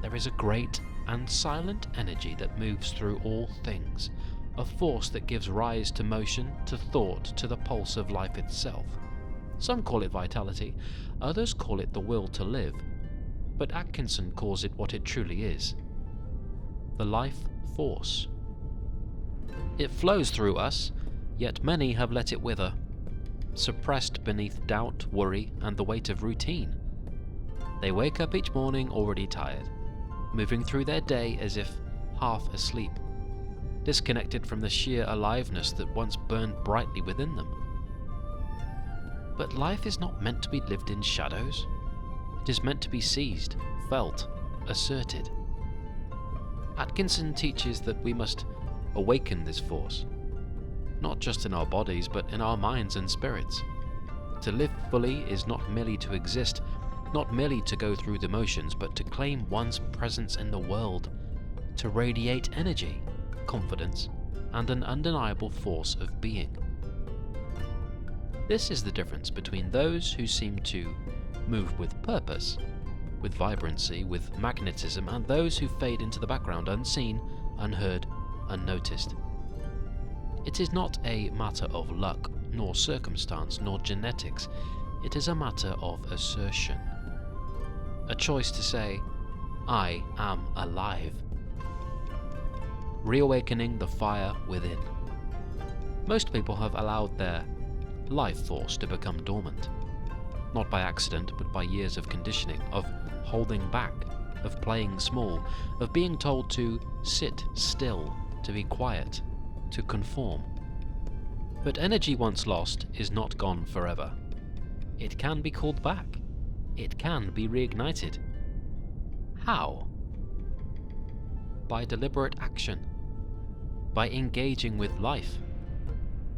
There is a great and silent energy that moves through all things, a force that gives rise to motion, to thought, to the pulse of life itself. Some call it vitality, others call it the will to live, but Atkinson calls it what it truly is: the life force. It flows through us, yet many have let it wither, suppressed beneath doubt, worry, and the weight of routine. They wake up each morning already tired, moving through their day as if half asleep, disconnected from the sheer aliveness that once burned brightly within them. But life is not meant to be lived in shadows. It is meant to be seized, felt, asserted. Atkinson teaches that we must awaken this force, not just in our bodies, but in our minds and spirits. To live fully is not merely to exist, not merely to go through the motions, but to claim one's presence in the world, to radiate energy, confidence, and an undeniable force of being. This is the difference between those who seem to move with purpose, with vibrancy, with magnetism, and those who fade into the background unseen, unheard, unnoticed. It is not a matter of luck, nor circumstance, nor genetics. It is a matter of assertion. A choice to say, I am alive. Reawakening the fire within. Most people have allowed their life force to become dormant. Not by accident, but by years of conditioning, of holding back, of playing small, of being told to sit still, to be quiet, to conform. But energy once lost is not gone forever. It can be called back. It can be reignited. How? By deliberate action, by engaging with life,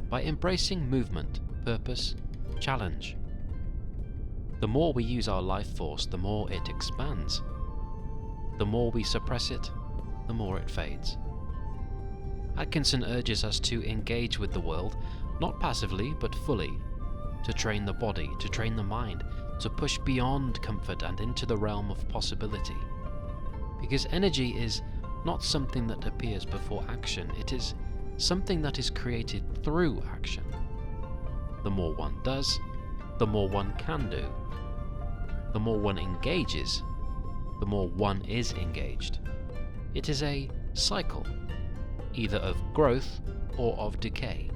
by embracing movement, purpose, challenge. The more we use our life force, the more it expands. The more we suppress it, the more it fades. Atkinson urges us to engage with the world, not passively but fully, to train the body, to train the mind, to push beyond comfort and into the realm of possibility. Because energy is not something that appears before action, it is something that is created through action. The more one does, the more one can do. The more one engages, the more one is engaged. It is a cycle, either of growth or of decay.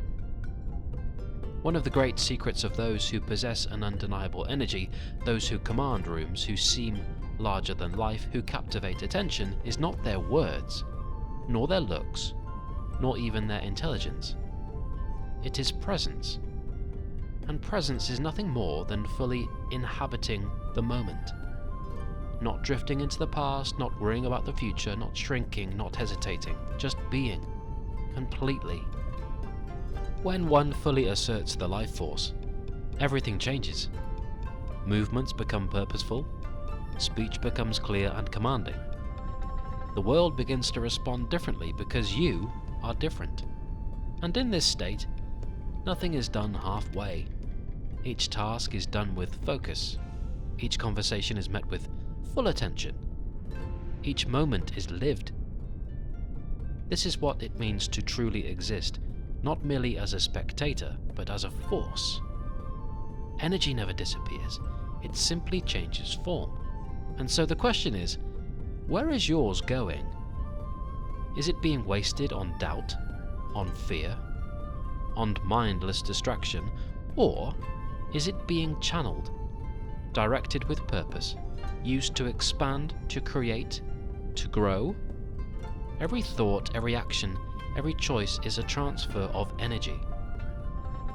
One of the great secrets of those who possess an undeniable energy, those who command rooms, who seem larger than life, who captivate attention, is not their words, nor their looks, nor even their intelligence. It is presence. And presence is nothing more than fully inhabiting the moment. Not drifting into the past, not worrying about the future, not shrinking, not hesitating, just being, completely. When one fully asserts the life force, everything changes. Movements become purposeful, speech becomes clear and commanding. The world begins to respond differently because you are different. And in this state, nothing is done halfway. Each task is done with focus. Each conversation is met with full attention. Each moment is lived. This is what it means to truly exist, not merely as a spectator, but as a force. Energy never disappears, it simply changes form. And so the question is, where is yours going? Is it being wasted on doubt, on fear, on mindless distraction, or is it being channeled, directed with purpose, used to expand, to create, to grow? Every thought, every action, every choice is a transfer of energy.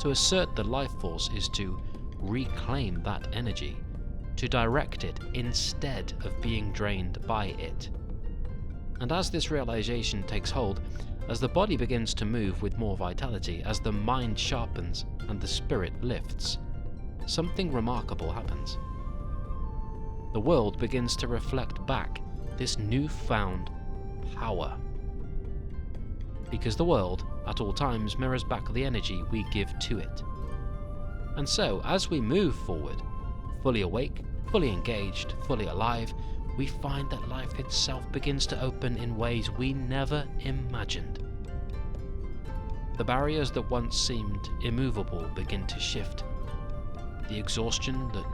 To assert the life force is to reclaim that energy, to direct it instead of being drained by it. And as this realization takes hold, as the body begins to move with more vitality, as the mind sharpens and the spirit lifts, something remarkable happens. The world begins to reflect back this newfound power. Because the world, at all times, mirrors back the energy we give to it. And so, as we move forward, fully awake, fully engaged, fully alive, we find that life itself begins to open in ways we never imagined. The barriers that once seemed immovable begin to shift. The exhaustion that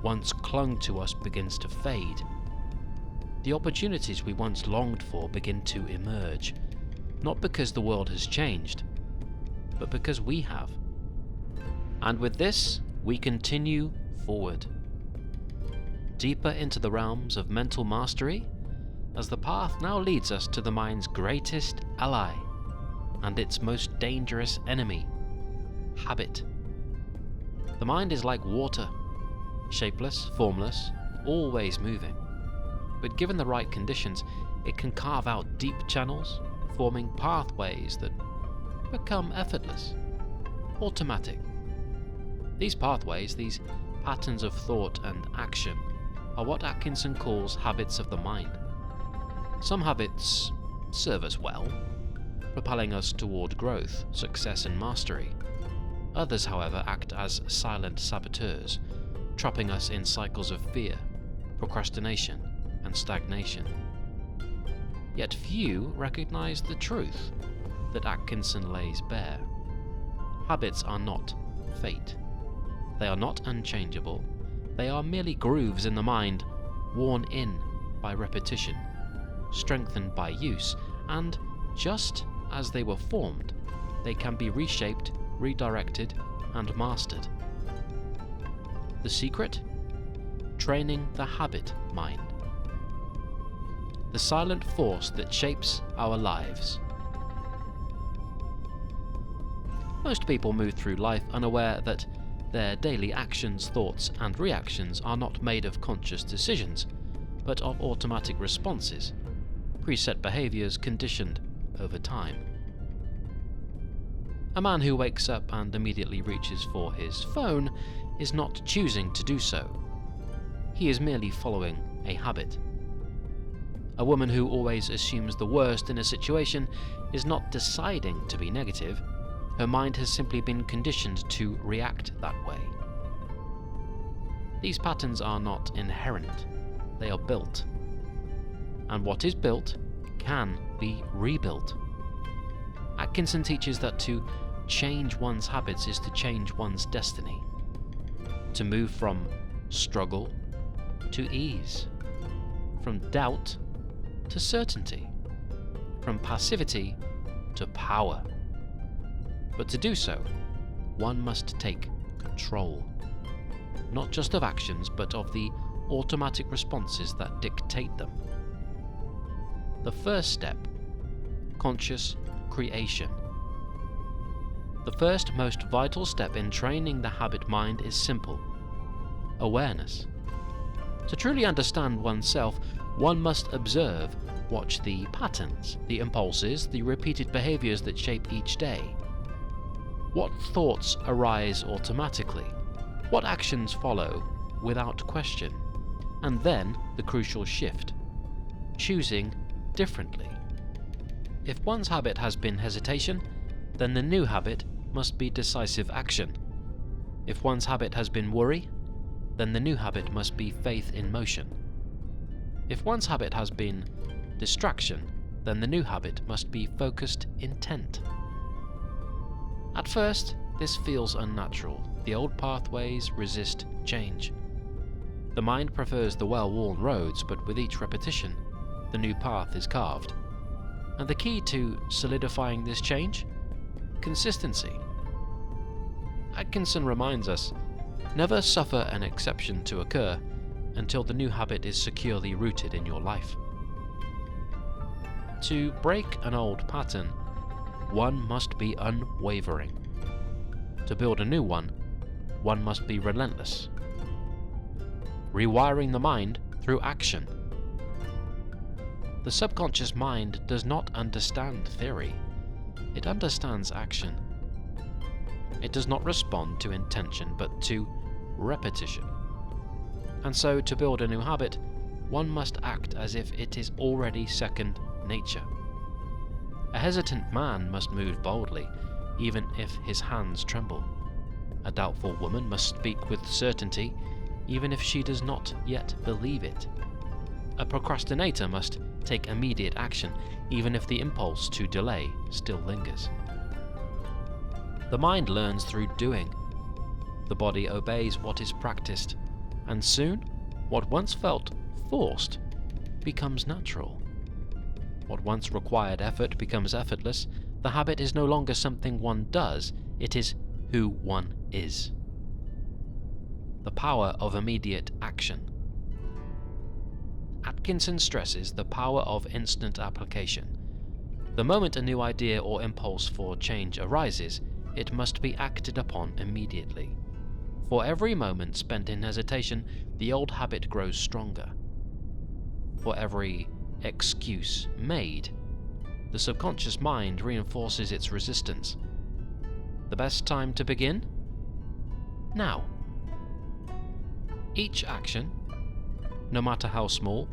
once clung to us begins to fade. The opportunities we once longed for begin to emerge, not because the world has changed, but because we have. And with this, we continue forward, deeper into the realms of mental mastery, as the path now leads us to the mind's greatest ally and its most dangerous enemy, habit. The mind is like water, shapeless, formless, always moving. But given the right conditions, it can carve out deep channels, forming pathways that become effortless, automatic. These pathways, these patterns of thought and action, are what Atkinson calls habits of the mind. Some habits serve us well, propelling us toward growth, success and mastery. Others, however, act as silent saboteurs, trapping us in cycles of fear, procrastination and stagnation. Yet few recognize the truth that Atkinson lays bare. Habits are not fate. They are not unchangeable. They are merely grooves in the mind, worn in by repetition, strengthened by use, and just as they were formed, they can be reshaped, redirected, and mastered. The secret? Training the habit mind. The silent force that shapes our lives. Most people move through life unaware that their daily actions, thoughts, and reactions are not made of conscious decisions, but of automatic responses, preset behaviors conditioned over time. A man who wakes up and immediately reaches for his phone is not choosing to do so. He is merely following a habit. A woman who always assumes the worst in a situation is not deciding to be negative. Her mind has simply been conditioned to react that way. These patterns are not inherent, they are built. And what is built can be rebuilt. Atkinson teaches that to change one's habits is to change one's destiny. To move from struggle to ease, from doubt to certainty, from passivity to power. But to do so, one must take control, not just of actions, but of the automatic responses that dictate them. The first step, conscious creation. The first most vital step in training the habit mind is simple: awareness. To truly understand oneself, one must observe, watch the patterns, the impulses, the repeated behaviors that shape each day. What thoughts arise automatically? What actions follow without question? And then the crucial shift, choosing differently. If one's habit has been hesitation, then the new habit must be decisive action. If one's habit has been worry, then the new habit must be faith in motion. If one's habit has been distraction, then the new habit must be focused intent. At first, this feels unnatural. The old pathways resist change. The mind prefers the well-worn roads, but with each repetition, the new path is carved. And the key to solidifying this change? Consistency. Atkinson reminds us, never suffer an exception to occur until the new habit is securely rooted in your life. To break an old pattern, one must be unwavering. To build a new one must be relentless. Rewiring the mind through action. The subconscious mind does not understand theory, it understands action. It does not respond to intention, but to repetition. And so, to build a new habit, one must act as if it is already second nature. A hesitant man must move boldly, even if his hands tremble. A doubtful woman must speak with certainty, even if she does not yet believe it. A procrastinator must take immediate action, even if the impulse to delay still lingers. The mind learns through doing. The body obeys what is practiced, and soon, what once felt forced becomes natural. What once required effort becomes effortless. The habit is no longer something one does, it is who one is. The power of immediate action. Atkinson stresses the power of instant application. The moment a new idea or impulse for change arises, it must be acted upon immediately. For every moment spent in hesitation, the old habit grows stronger. For every excuse made, the subconscious mind reinforces its resistance. The best time to begin? Now. Each action, no matter how small,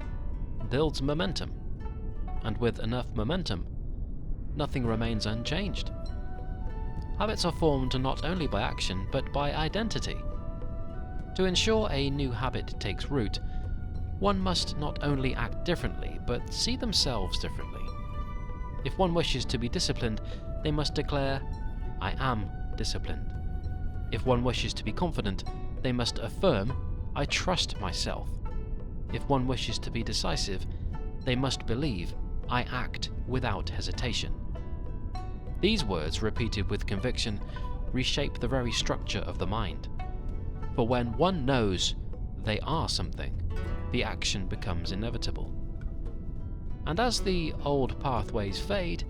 builds momentum, and with enough momentum, nothing remains unchanged. Habits are formed not only by action, but by identity. To ensure a new habit takes root, one must not only act differently, but see themselves differently. If one wishes to be disciplined, they must declare, "I am disciplined." If one wishes to be confident, they must affirm, "I trust myself." If one wishes to be decisive, they must believe, "I act without hesitation." These words, repeated with conviction, reshape the very structure of the mind. For when one knows they are something, the action becomes inevitable. And as the old pathways fade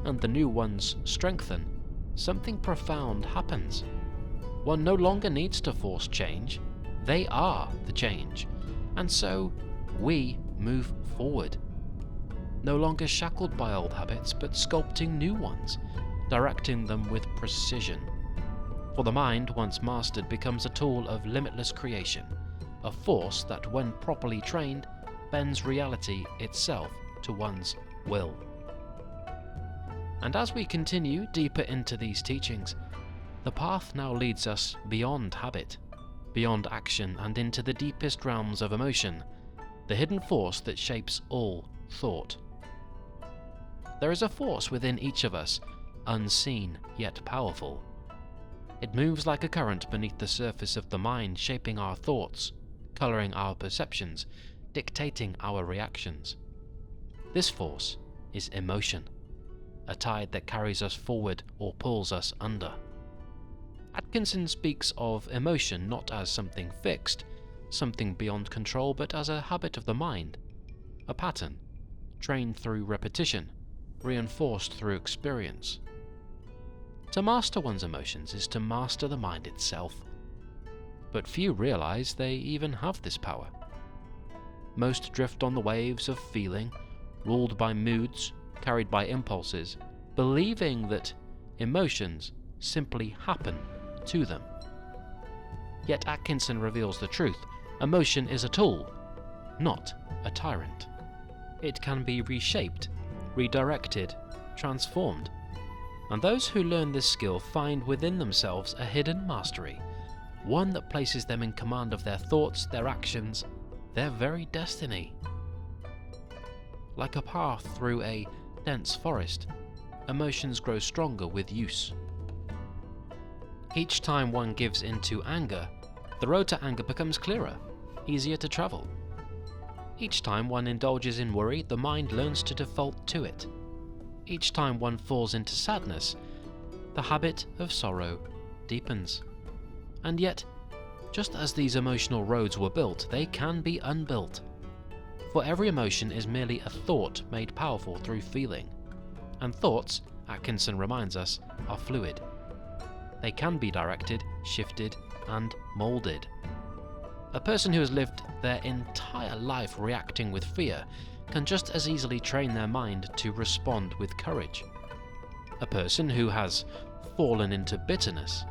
and the new ones strengthen, something profound happens. One no longer needs to force change, they are the change, and so we move forward. No longer shackled by old habits, but sculpting new ones, directing them with precision. For the mind, once mastered, becomes a tool of limitless creation, a force that, when properly trained, bends reality itself to one's will. And as we continue deeper into these teachings, the path now leads us beyond habit, beyond action, and into the deepest realms of emotion, the hidden force that shapes all thought. There is a force within each of us, unseen yet powerful. It moves like a current beneath the surface of the mind, shaping our thoughts, colouring our perceptions, dictating our reactions. This force is emotion, a tide that carries us forward or pulls us under. Atkinson speaks of emotion not as something fixed, something beyond control, but as a habit of the mind, a pattern, trained through repetition, reinforced through experience. To master one's emotions is to master the mind itself, but few realize they even have this power. Most drift on the waves of feeling, ruled by moods, carried by impulses, believing that emotions simply happen to them. Yet Atkinson reveals the truth. Emotion is a tool, not a tyrant. It can be reshaped, redirected, transformed. And those who learn this skill find within themselves a hidden mastery, one that places them in command of their thoughts, their actions, their very destiny. Like a path through a dense forest, emotions grow stronger with use. Each time one gives in to anger, the road to anger becomes clearer, easier to travel. Each time one indulges in worry, the mind learns to default to it. Each time one falls into sadness, the habit of sorrow deepens. And yet, just as these emotional roads were built, they can be unbuilt. For every emotion is merely a thought made powerful through feeling. And thoughts, Atkinson reminds us, are fluid. They can be directed, shifted, and moulded. A person who has lived their entire life reacting with fear can just as easily train their mind to respond with courage. A person who has fallen into bitterness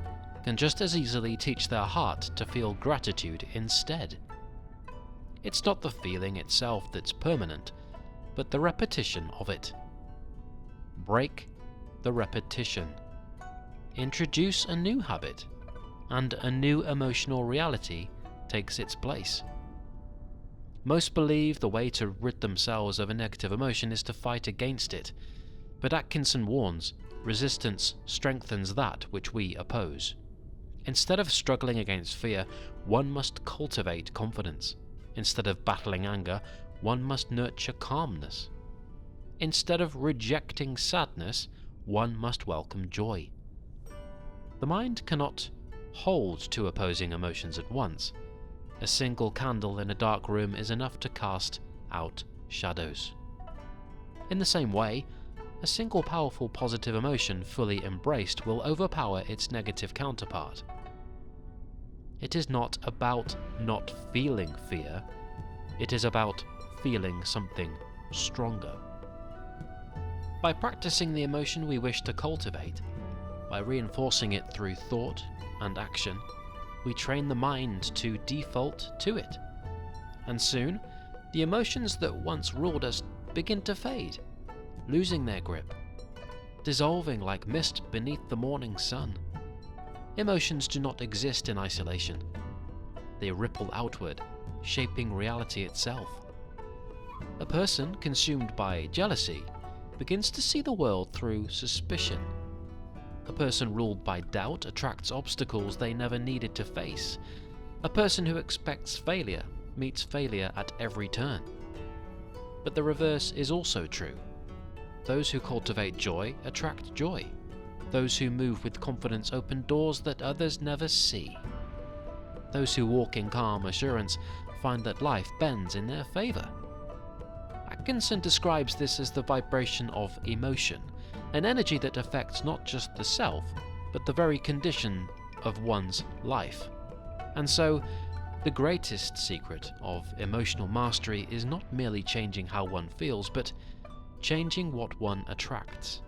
can just as easily teach their heart to feel gratitude instead. It's not the feeling itself that's permanent, but the repetition of it. Break the repetition. Introduce a new habit, and a new emotional reality takes its place. Most believe the way to rid themselves of a negative emotion is to fight against it, but Atkinson warns, resistance strengthens that which we oppose. Instead of struggling against fear, one must cultivate confidence. Instead of battling anger, one must nurture calmness. Instead of rejecting sadness, one must welcome joy. The mind cannot hold two opposing emotions at once. A single candle in a dark room is enough to cast out shadows. In the same way, a single powerful positive emotion fully embraced will overpower its negative counterpart. It is not about not feeling fear, it is about feeling something stronger. By practicing the emotion we wish to cultivate, by reinforcing it through thought and action, we train the mind to default to it. And soon, the emotions that once ruled us begin to fade, losing their grip, dissolving like mist beneath the morning sun. Emotions do not exist in isolation. They ripple outward, shaping reality itself. A person consumed by jealousy begins to see the world through suspicion. A person ruled by doubt attracts obstacles they never needed to face. A person who expects failure meets failure at every turn. But the reverse is also true. Those who cultivate joy attract joy. Those who move with confidence open doors that others never see. Those who walk in calm assurance find that life bends in their favour. Atkinson describes this as the vibration of emotion, an energy that affects not just the self, but the very condition of one's life. And so, the greatest secret of emotional mastery is not merely changing how one feels, but changing what one attracts.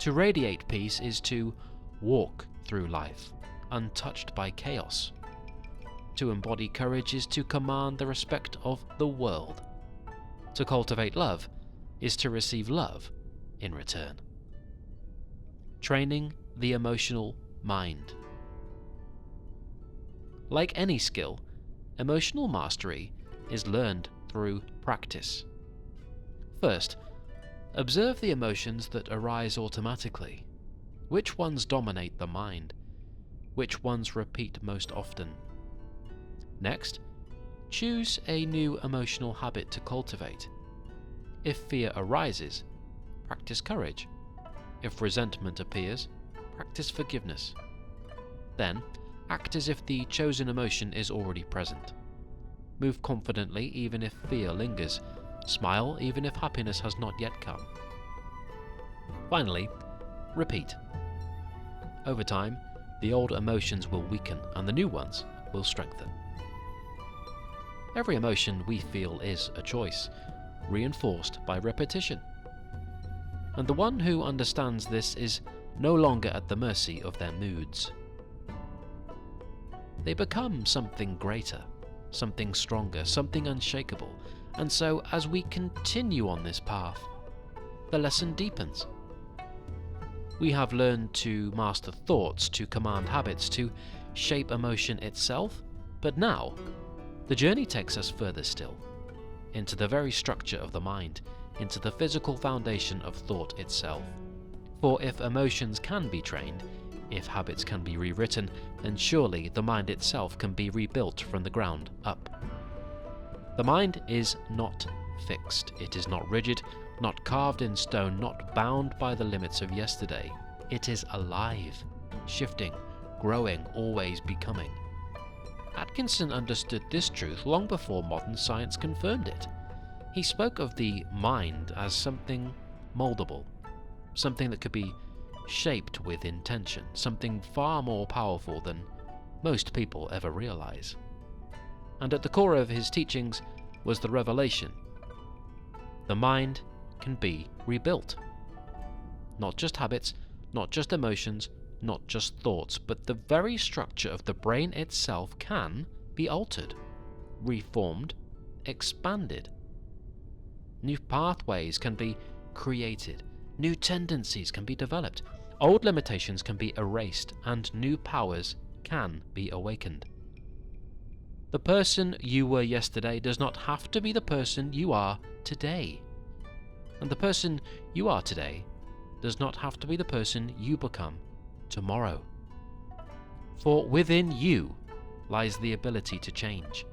To radiate peace is to walk through life, untouched by chaos. To embody courage is to command the respect of the world. To cultivate love is to receive love in return. Training the emotional mind. Like any skill, emotional mastery is learned through practice. First, observe the emotions that arise automatically. Which ones dominate the mind? Which ones repeat most often? Next, choose a new emotional habit to cultivate. If fear arises, practice courage. If resentment appears, practice forgiveness. Then, act as if the chosen emotion is already present. Move confidently even if fear lingers. Smile even if happiness has not yet come. Finally, repeat. Over time, the old emotions will weaken and the new ones will strengthen. Every emotion we feel is a choice, reinforced by repetition. And the one who understands this is no longer at the mercy of their moods. They become something greater, something stronger, something unshakable. And so, as we continue on this path, the lesson deepens. We have learned to master thoughts, to command habits, to shape emotion itself, but now, the journey takes us further still, into the very structure of the mind, into the physical foundation of thought itself. For if emotions can be trained, if habits can be rewritten, then surely the mind itself can be rebuilt from the ground up. The mind is not fixed. It is not rigid, not carved in stone, not bound by the limits of yesterday. It is alive, shifting, growing, always becoming. Atkinson understood this truth long before modern science confirmed it. He spoke of the mind as something moldable, something that could be shaped with intention, something far more powerful than most people ever realize. And at the core of his teachings was the revelation: the mind can be rebuilt. Not just habits, not just emotions, not just thoughts, but the very structure of the brain itself can be altered, reformed, expanded. New pathways can be created, new tendencies can be developed, old limitations can be erased, and new powers can be awakened. The person you were yesterday does not have to be the person you are today. And the person you are today does not have to be the person you become tomorrow. For within you lies the ability to change,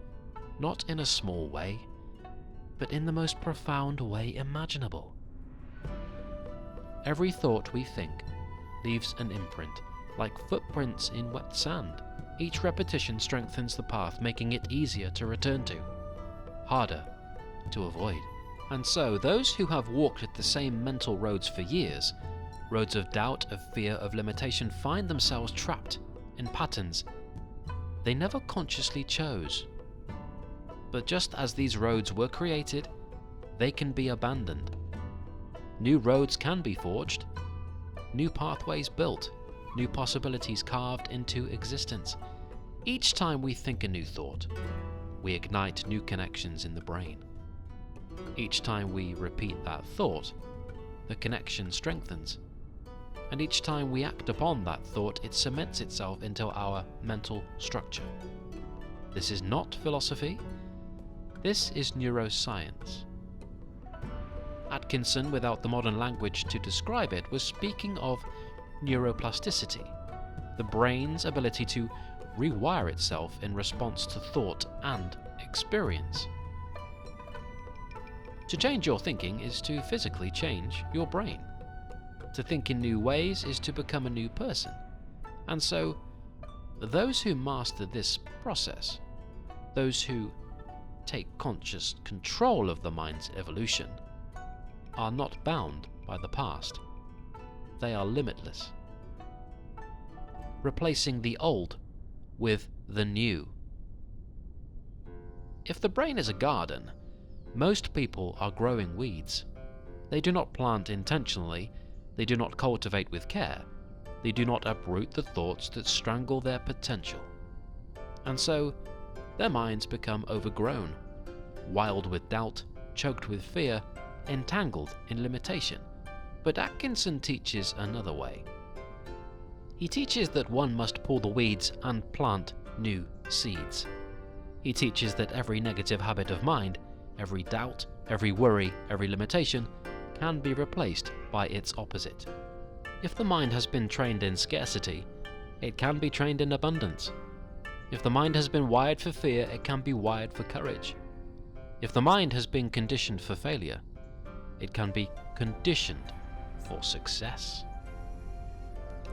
not in a small way, but in the most profound way imaginable. Every thought we think leaves an imprint, like footprints in wet sand. Each repetition strengthens the path, making it easier to return to, harder to avoid. And so, those who have walked the same mental roads for years, roads of doubt, of fear, of limitation, find themselves trapped in patterns they never consciously chose. But just as these roads were created, they can be abandoned. New roads can be forged, new pathways built, new possibilities carved into existence. Each time we think a new thought, we ignite new connections in the brain. Each time we repeat that thought, the connection strengthens. And each time we act upon that thought, it cements itself into our mental structure. This is not philosophy. This is neuroscience. Atkinson, without the modern language to describe it, was speaking of neuroplasticity, the brain's ability to rewire itself in response to thought and experience. To change your thinking is to physically change your brain. To think in new ways is to become a new person. And so, those who master this process, those who take conscious control of the mind's evolution, are not bound by the past. they are limitless. Replacing the old with the new. If the brain is a garden, most people are growing weeds. They do not plant intentionally, they do not cultivate with care, they do not uproot the thoughts that strangle their potential. And so, their minds become overgrown, wild with doubt, choked with fear, entangled in limitation. But Atkinson teaches another way. He teaches that one must pull the weeds and plant new seeds. He teaches that every negative habit of mind, every doubt, every worry, every limitation, can be replaced by its opposite. If the mind has been trained in scarcity, it can be trained in abundance. If the mind has been wired for fear, it can be wired for courage. If the mind has been conditioned for failure, it can be conditioned for success.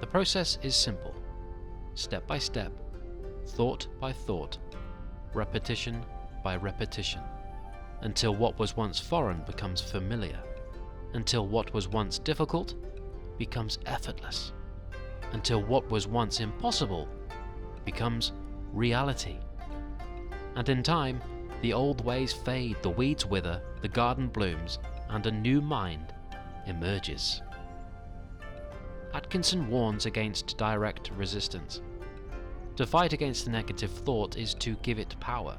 The process is simple, step by step, thought by thought, repetition by repetition, until what was once foreign becomes familiar, until what was once difficult becomes effortless, until what was once impossible becomes reality. And in time, the old ways fade, the weeds wither, the garden blooms, and a new mind emerges. Atkinson warns against direct resistance. To fight against a negative thought is to give it power.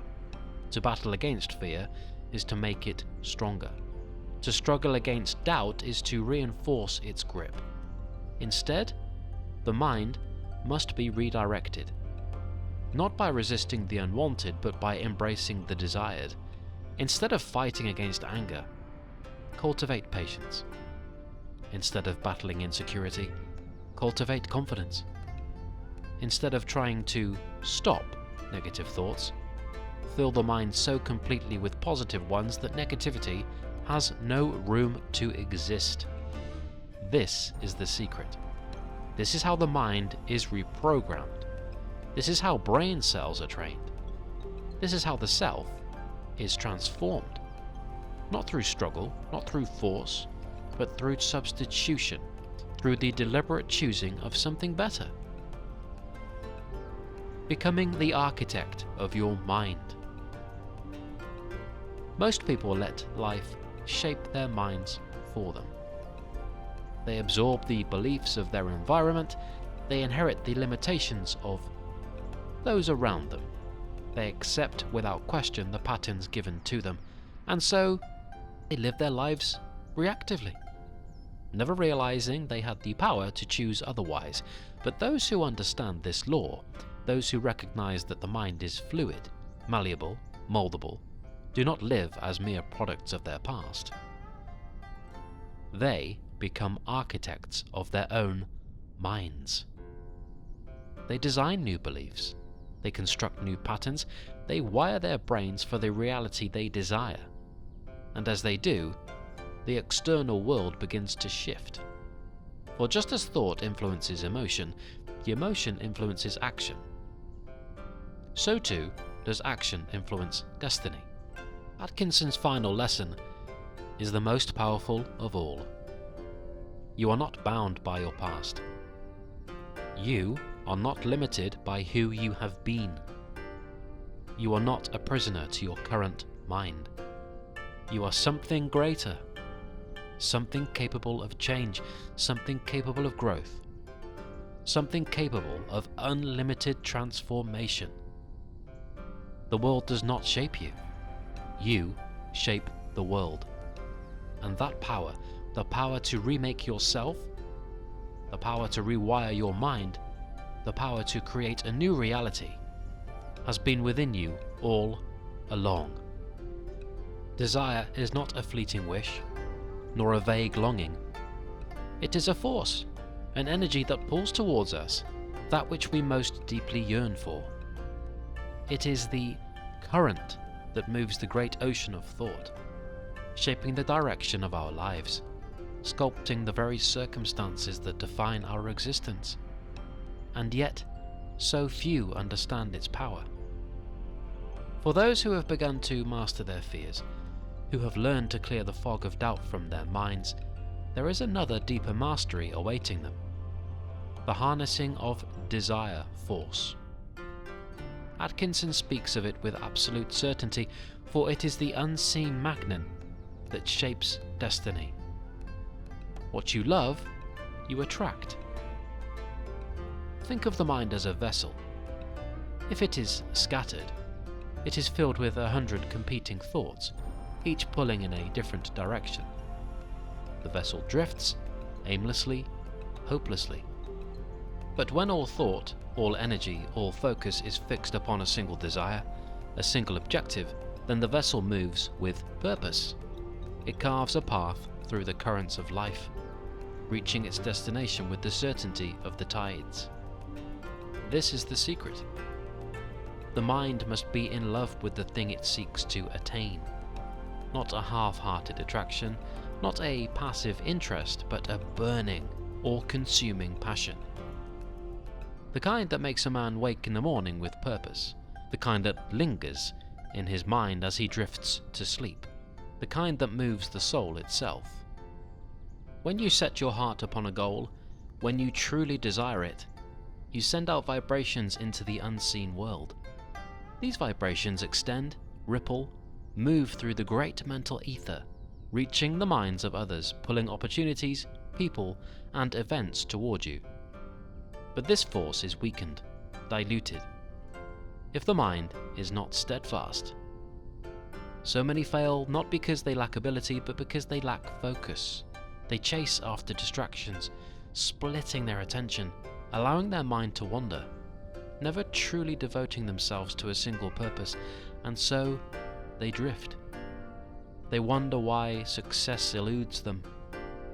To battle against fear is to make it stronger. To struggle against doubt is to reinforce its grip. Instead, the mind must be redirected. Not by resisting the unwanted, but by embracing the desired. Instead of fighting against anger, cultivate patience. Instead of battling insecurity, cultivate confidence. Instead of trying to stop negative thoughts, fill the mind so completely with positive ones that negativity has no room to exist. This is the secret. This is how the mind is reprogrammed. This is how brain cells are trained. This is how the self is transformed. Not through struggle, not through force, but through substitution, through the deliberate choosing of something better. Becoming the architect of your mind. Most people let life shape their minds for them. They absorb the beliefs of their environment, they inherit the limitations of those around them. They accept without question the patterns given to them, and so they live their lives reactively, never realizing they had the power to choose otherwise. But those who understand this law, those who recognize that the mind is fluid, malleable, moldable, do not live as mere products of their past. They become architects of their own minds. They design new beliefs, they construct new patterns, they wire their brains for the reality they desire. And as they do, the external world begins to shift. For just as thought influences emotion, the emotion influences action. So too does action influence destiny. Atkinson's final lesson is the most powerful of all. You are not bound by your past. You are not limited by who you have been. You are not a prisoner to your current mind. You are something greater, something capable of change, something capable of growth, something capable of unlimited transformation. The world does not shape you. You shape the world. And that power, the power to remake yourself, the power to rewire your mind, the power to create a new reality, has been within you all along. Desire is not a fleeting wish, nor a vague longing. It is a force, an energy that pulls towards us that which we most deeply yearn for. It is the current that moves the great ocean of thought, shaping the direction of our lives, sculpting the very circumstances that define our existence. And yet, so few understand its power. For those who have begun to master their fears, who have learned to clear the fog of doubt from their minds, there is another deeper mastery awaiting them: the harnessing of desire force. Atkinson speaks of it with absolute certainty, for it is the unseen magnet that shapes destiny. What you love, you attract. Think of the mind as a vessel. If it is scattered, it is filled with 100 competing thoughts, each pulling in a different direction. The vessel drifts, aimlessly, hopelessly. But when all thought, all energy, all focus is fixed upon a single desire, a single objective, then the vessel moves with purpose. It carves a path through the currents of life, reaching its destination with the certainty of the tides. This is the secret. The mind must be in love with the thing it seeks to attain. Not a half-hearted attraction, not a passive interest, but a burning, all-consuming passion. The kind that makes a man wake in the morning with purpose, the kind that lingers in his mind as he drifts to sleep, the kind that moves the soul itself. When you set your heart upon a goal, when you truly desire it, you send out vibrations into the unseen world. These vibrations extend, ripple, move through the great mental ether, reaching the minds of others, pulling opportunities, people, and events toward you. But this force is weakened, diluted, if the mind is not steadfast. So many fail not because they lack ability, but because they lack focus. They chase after distractions, splitting their attention, allowing their mind to wander, never truly devoting themselves to a single purpose, and so they drift. They wonder why success eludes them,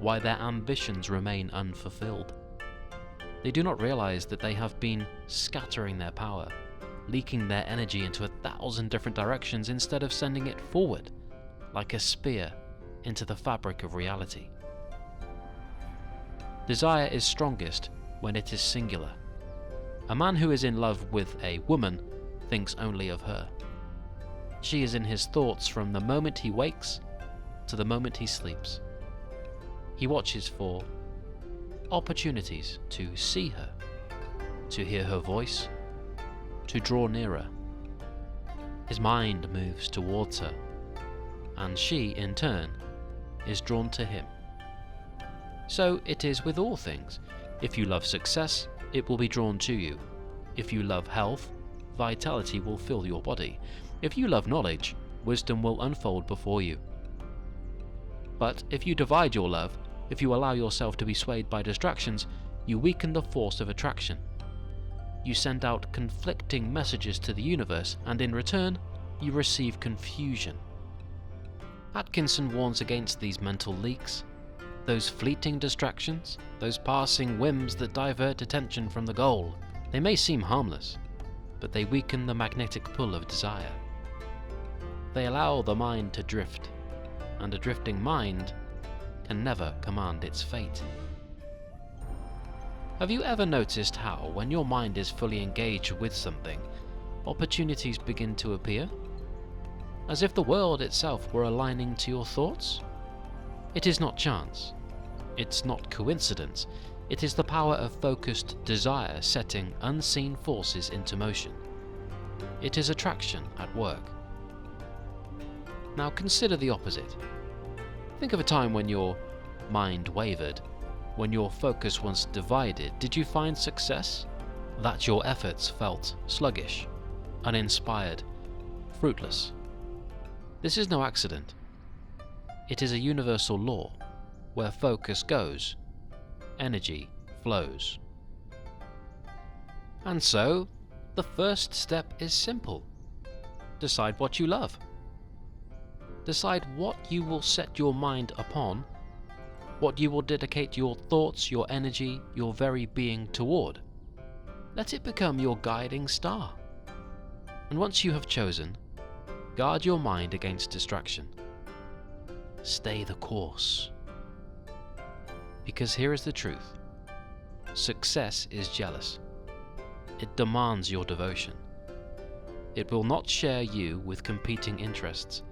why their ambitions remain unfulfilled. They do not realize that they have been scattering their power, leaking their energy into 1,000 different directions instead of sending it forward, like a spear, into the fabric of reality. Desire is strongest when it is singular. A man who is in love with a woman thinks only of her. She is in his thoughts from the moment he wakes to the moment he sleeps. He watches for opportunities to see her, to hear her voice, to draw nearer. His mind moves towards her, and she, in turn, is drawn to him. So it is with all things. If you love success, it will be drawn to you. If you love health, vitality will fill your body. If you love knowledge, wisdom will unfold before you. But if you divide your love, if you allow yourself to be swayed by distractions, you weaken the force of attraction. You send out conflicting messages to the universe, and in return, you receive confusion. Atkinson warns against these mental leaks, those fleeting distractions, those passing whims that divert attention from the goal. They may seem harmless, but they weaken the magnetic pull of desire. They allow the mind to drift, and a drifting mind can never command its fate. Have you ever noticed how, when your mind is fully engaged with something, opportunities begin to appear? As if the world itself were aligning to your thoughts? It is not chance. It's not coincidence. It is the power of focused desire setting unseen forces into motion. It is attraction at work. Now consider the opposite. Think of a time when your mind wavered, when your focus was divided. Did you find success? That your efforts felt sluggish, uninspired, fruitless. This is no accident. It is a universal law. Where focus goes, energy flows. And so, the first step is simple. Decide what you love. Decide what you will set your mind upon, what you will dedicate your thoughts, your energy, your very being toward. Let it become your guiding star. And once you have chosen, guard your mind against distraction. Stay the course. Because here is the truth. Success is jealous. It demands your devotion. It will not share you with competing interests.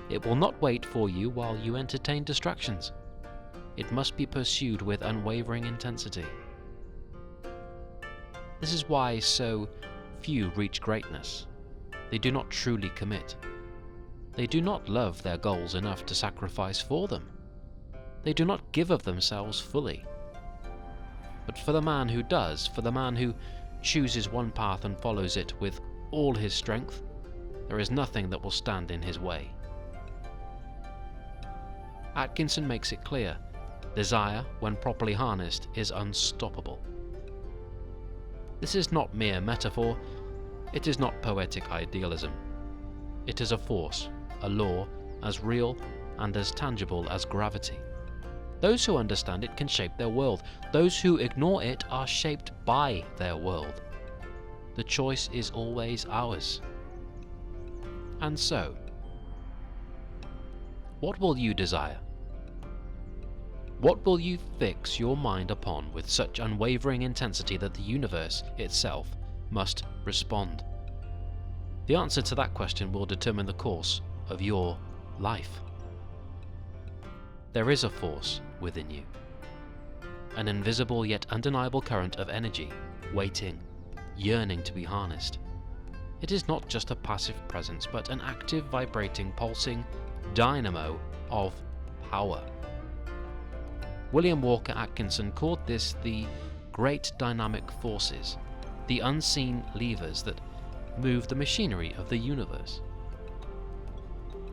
It will not wait for you while you entertain distractions. it must be pursued with unwavering intensity. This is why so few reach greatness. They do not truly commit. They do not love their goals enough to sacrifice for them. They do not give of themselves fully. But for the man who does, for the man who chooses one path and follows it with all his strength, there is nothing that will stand in his way. Atkinson makes it clear, desire, when properly harnessed, is unstoppable. This is not mere metaphor, it is not poetic idealism. It is a force, a law, as real and as tangible as gravity. Those who understand it can shape their world. Those who ignore it are shaped by their world. The choice is always ours. And so, what will you desire? What will you fix your mind upon with such unwavering intensity that the universe itself must respond? The answer to that question will determine the course of your life. There is a force within you, an invisible yet undeniable current of energy, waiting, yearning to be harnessed. It is not just a passive presence, but an active, vibrating, pulsing dynamo of power. William Walker Atkinson called this the great dynamic forces, the unseen levers that move the machinery of the universe.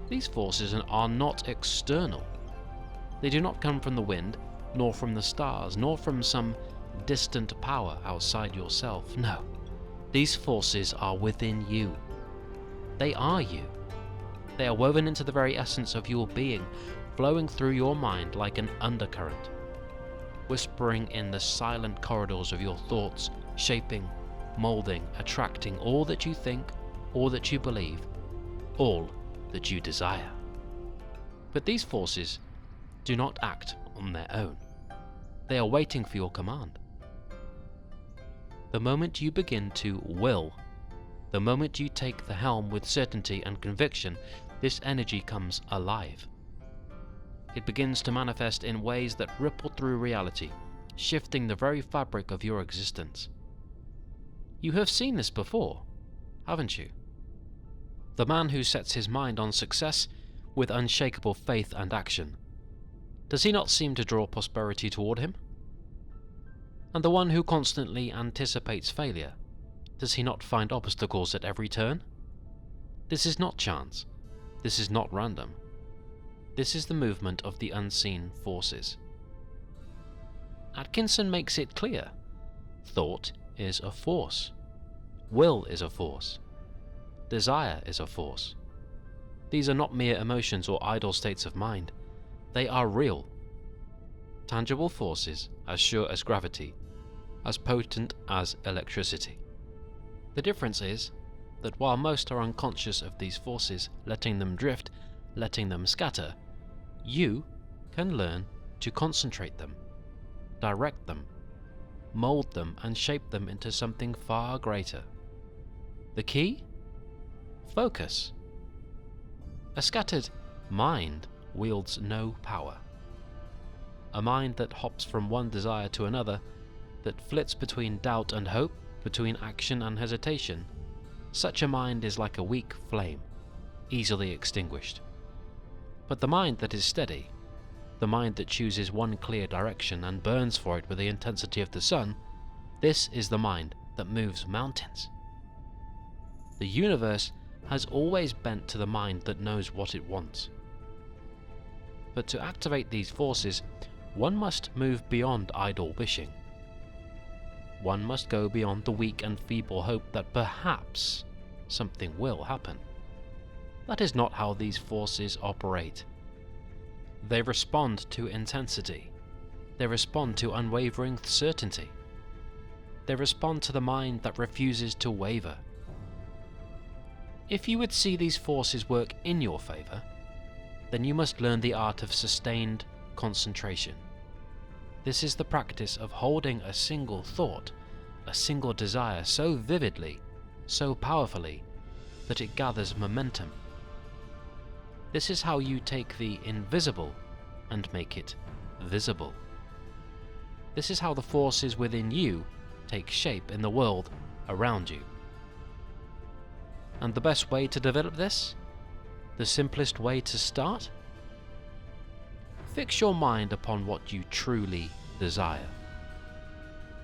These forces are not external. They do not come from the wind, nor from the stars, nor from some distant power outside yourself. No, these forces are within you. They are you. They are woven into the very essence of your being, flowing through your mind like an undercurrent, whispering in the silent corridors of your thoughts, shaping, molding, attracting all that you think, all that you believe, all that you desire. But these forces do not act on their own. They are waiting for your command. The moment you begin to will, the moment you take the helm with certainty and conviction, this energy comes alive. It begins to manifest in ways that ripple through reality, shifting the very fabric of your existence. You have seen this before, haven't you? The man who sets his mind on success with unshakable faith and action, does he not seem to draw prosperity toward him? And the one who constantly anticipates failure, does he not find obstacles at every turn? This is not chance. This is not random. This is the movement of the unseen forces. Atkinson makes it clear. Thought is a force. Will is a force. Desire is a force. These are not mere emotions or idle states of mind. They are real, tangible forces, as sure as gravity, as potent as electricity. The difference is that while most are unconscious of these forces, letting them drift, letting them scatter, you can learn to concentrate them, direct them, mold them, and shape them into something far greater. The key? Focus. A scattered mind wields no power. A mind that hops from one desire to another, that flits between doubt and hope, between action and hesitation, such a mind is like a weak flame, easily extinguished. But the mind that is steady, the mind that chooses one clear direction and burns for it with the intensity of the sun, this is the mind that moves mountains. The universe has always bent to the mind that knows what it wants. But to activate these forces, one must move beyond idle wishing. One must go beyond the weak and feeble hope that perhaps something will happen. That is not how these forces operate. They respond to intensity. They respond to unwavering certainty. They respond to the mind that refuses to waver. If you would see these forces work in your favor, then you must learn the art of sustained concentration. This is the practice of holding a single thought, a single desire so vividly, so powerfully, that it gathers momentum. This is how you take the invisible and make it visible. This is how the forces within you take shape in the world around you. And the best way to develop this? The simplest way to start? Fix your mind upon what you truly desire.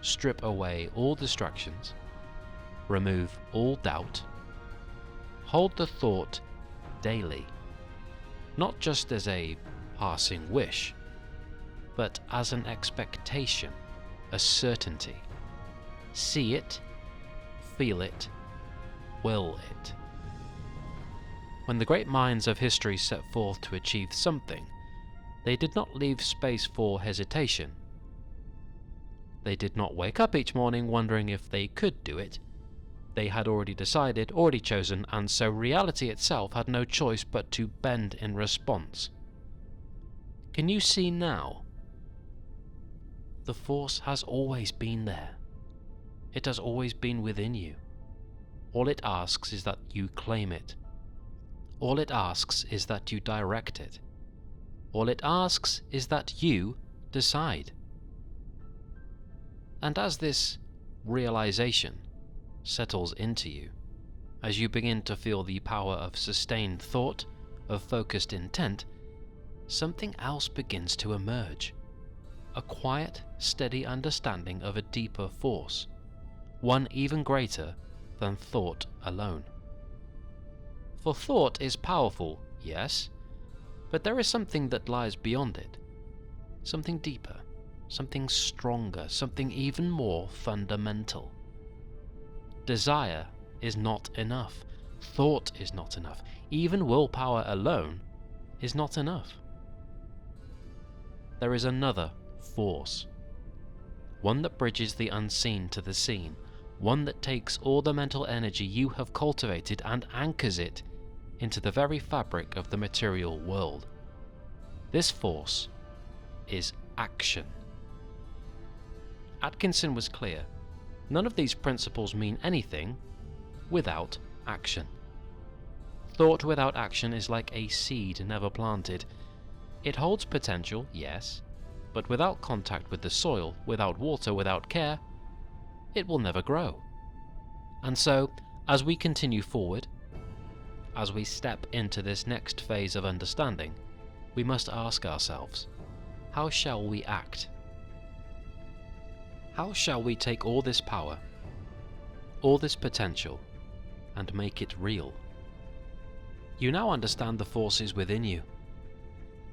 Strip away all distractions. Remove all doubt. Hold the thought daily, not just as a passing wish, but as an expectation, a certainty. See it, feel it, will it. When the great minds of history set forth to achieve something, they did not leave space for hesitation. They did not wake up each morning wondering if they could do it. They had already decided, already chosen, and so reality itself had no choice but to bend in response. Can you see now? The force has always been there. It has always been within you. All it asks is that you claim it. All it asks is that you direct it. All it asks is that you decide. And as this realization settles into you, as you begin to feel the power of sustained thought, of focused intent, something else begins to emerge. A quiet, steady understanding of a deeper force, one even greater than thought alone. For thought is powerful, yes, but there is something that lies beyond it, something deeper, something stronger, something even more fundamental. Desire is not enough. Thought is not enough. Even willpower alone is not enough. There is another force. One that bridges the unseen to the seen. One that takes all the mental energy you have cultivated and anchors it into the very fabric of the material world. This force is action. Atkinson was clear. None of these principles mean anything without action. Thought without action is like a seed never planted. It holds potential, yes, but without contact with the soil, without water, without care, it will never grow. And so, as we continue forward, as we step into this next phase of understanding, we must ask ourselves, how shall we act? How shall we take all this power, all this potential, and make it real? You now understand the forces within you,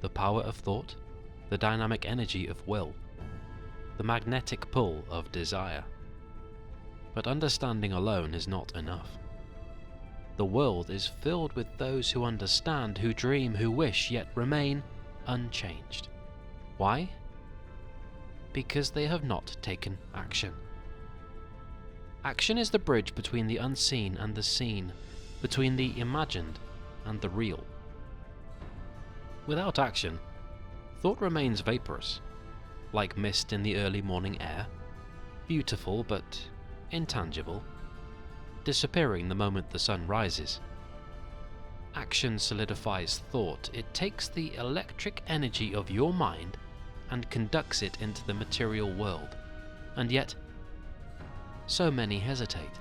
the power of thought, the dynamic energy of will, the magnetic pull of desire. But understanding alone is not enough. The world is filled with those who understand, who dream, who wish, yet remain unchanged. Why? Because they have not taken action. Action is the bridge between the unseen and the seen, between the imagined and the real. Without action, thought remains vaporous, like mist in the early morning air, beautiful but intangible, disappearing the moment the sun rises. Action solidifies thought. It takes the electric energy of your mind and conducts it into the material world. And yet, so many hesitate.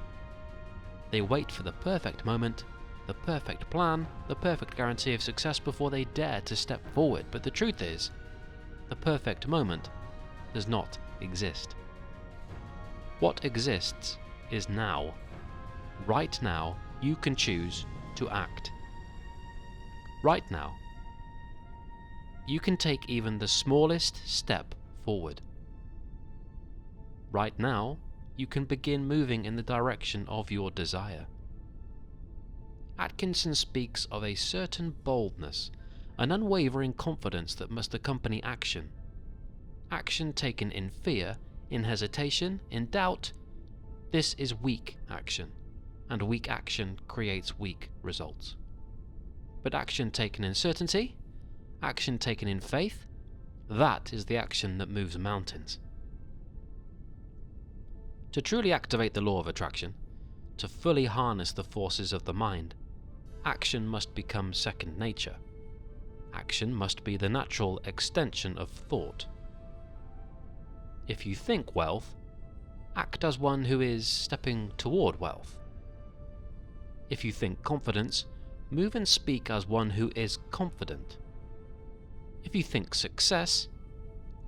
They wait for the perfect moment, the perfect plan, the perfect guarantee of success before they dare to step forward. But the truth is, the perfect moment does not exist. What exists is now. Right now, you can choose to act. Right now, you can take even the smallest step forward. Right now, you can begin moving in the direction of your desire. Atkinson speaks of a certain boldness, an unwavering confidence that must accompany action. Action taken in fear, in hesitation, in doubt, this is weak action, and weak action creates weak results. But action taken in certainty, action taken in faith, that is the action that moves mountains. To truly activate the law of attraction, to fully harness the forces of the mind, action must become second nature. action must be the natural extension of thought. If you think wealth, act as one who is stepping toward wealth. If you think confidence, move and speak as one who is confident. If you think success,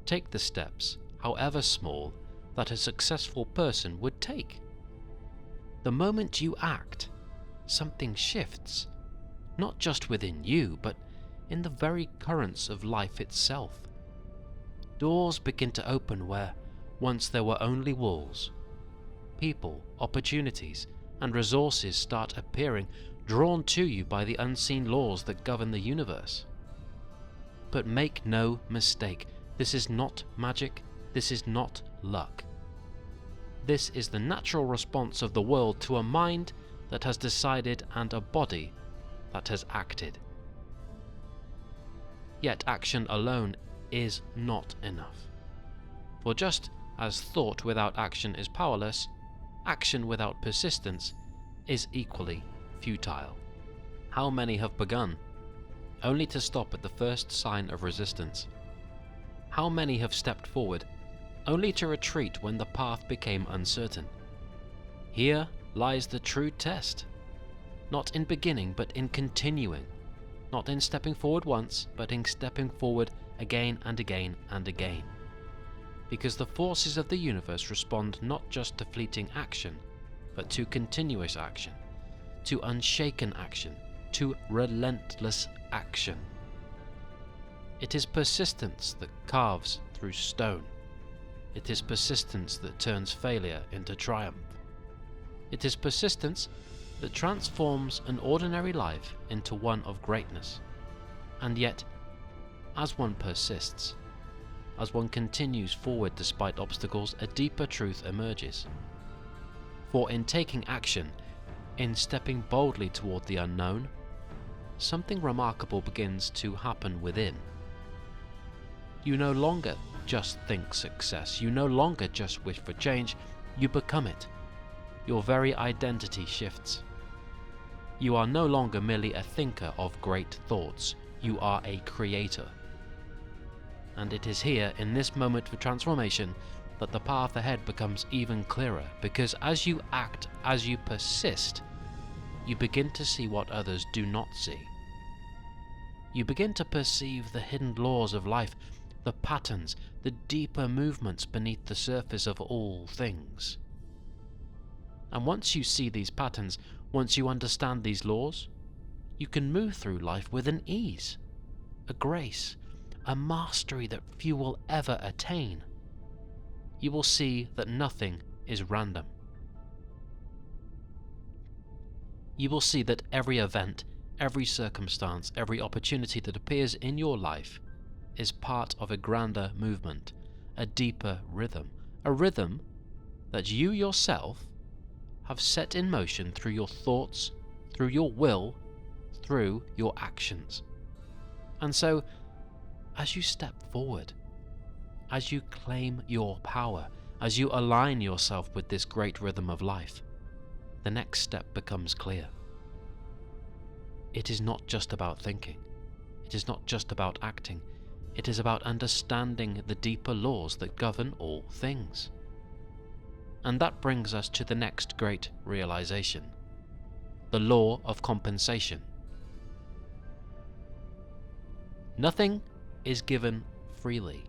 take the steps, however small, that a successful person would take. The moment you act, something shifts, not just within you, but in the very currents of life itself. Doors begin to open where once there were only walls. People, opportunities, and resources start appearing, drawn to you by the unseen laws that govern the universe. But make no mistake, this is not magic, this is not luck. This is the natural response of the world to a mind that has decided and a body that has acted. Yet action alone is not enough. For just as thought without action is powerless, action without persistence is equally futile. How many have begun, only to stop at the first sign of resistance? How many have stepped forward, only to retreat when the path became uncertain? Here lies the true test, not in beginning but in continuing, not in stepping forward once but in stepping forward again and again and again. Because the forces of the universe respond not just to fleeting action, but to continuous action, to unshaken action, to relentless action. It is persistence that carves through stone. It is persistence that turns failure into triumph. It is persistence that transforms an ordinary life into one of greatness. And yet, as one persists, as one continues forward despite obstacles, a deeper truth emerges. For in taking action, in stepping boldly toward the unknown, something remarkable begins to happen within. You no longer just think success, you no longer just wish for change, you become it. Your very identity shifts. You are no longer merely a thinker of great thoughts, you are a creator. And it is here, in this moment of transformation, that the path ahead becomes even clearer, because as you act, as you persist, you begin to see what others do not see. You begin to perceive the hidden laws of life, the patterns, the deeper movements beneath the surface of all things. And once you see these patterns, once you understand these laws, you can move through life with an ease, a grace, a mastery that few will ever attain. You will see that nothing is random. You will see that every event, every circumstance, every opportunity that appears in your life is part of a grander movement, a deeper rhythm, a rhythm that you yourself have set in motion through your thoughts, through your will, through your actions. And so, as you step forward, as you claim your power, as you align yourself with this great rhythm of life, the next step becomes clear. It is not just about thinking. It is not just about acting. It is about understanding the deeper laws that govern all things. And that brings us to the next great realization, the law of compensation. Nothing is given freely.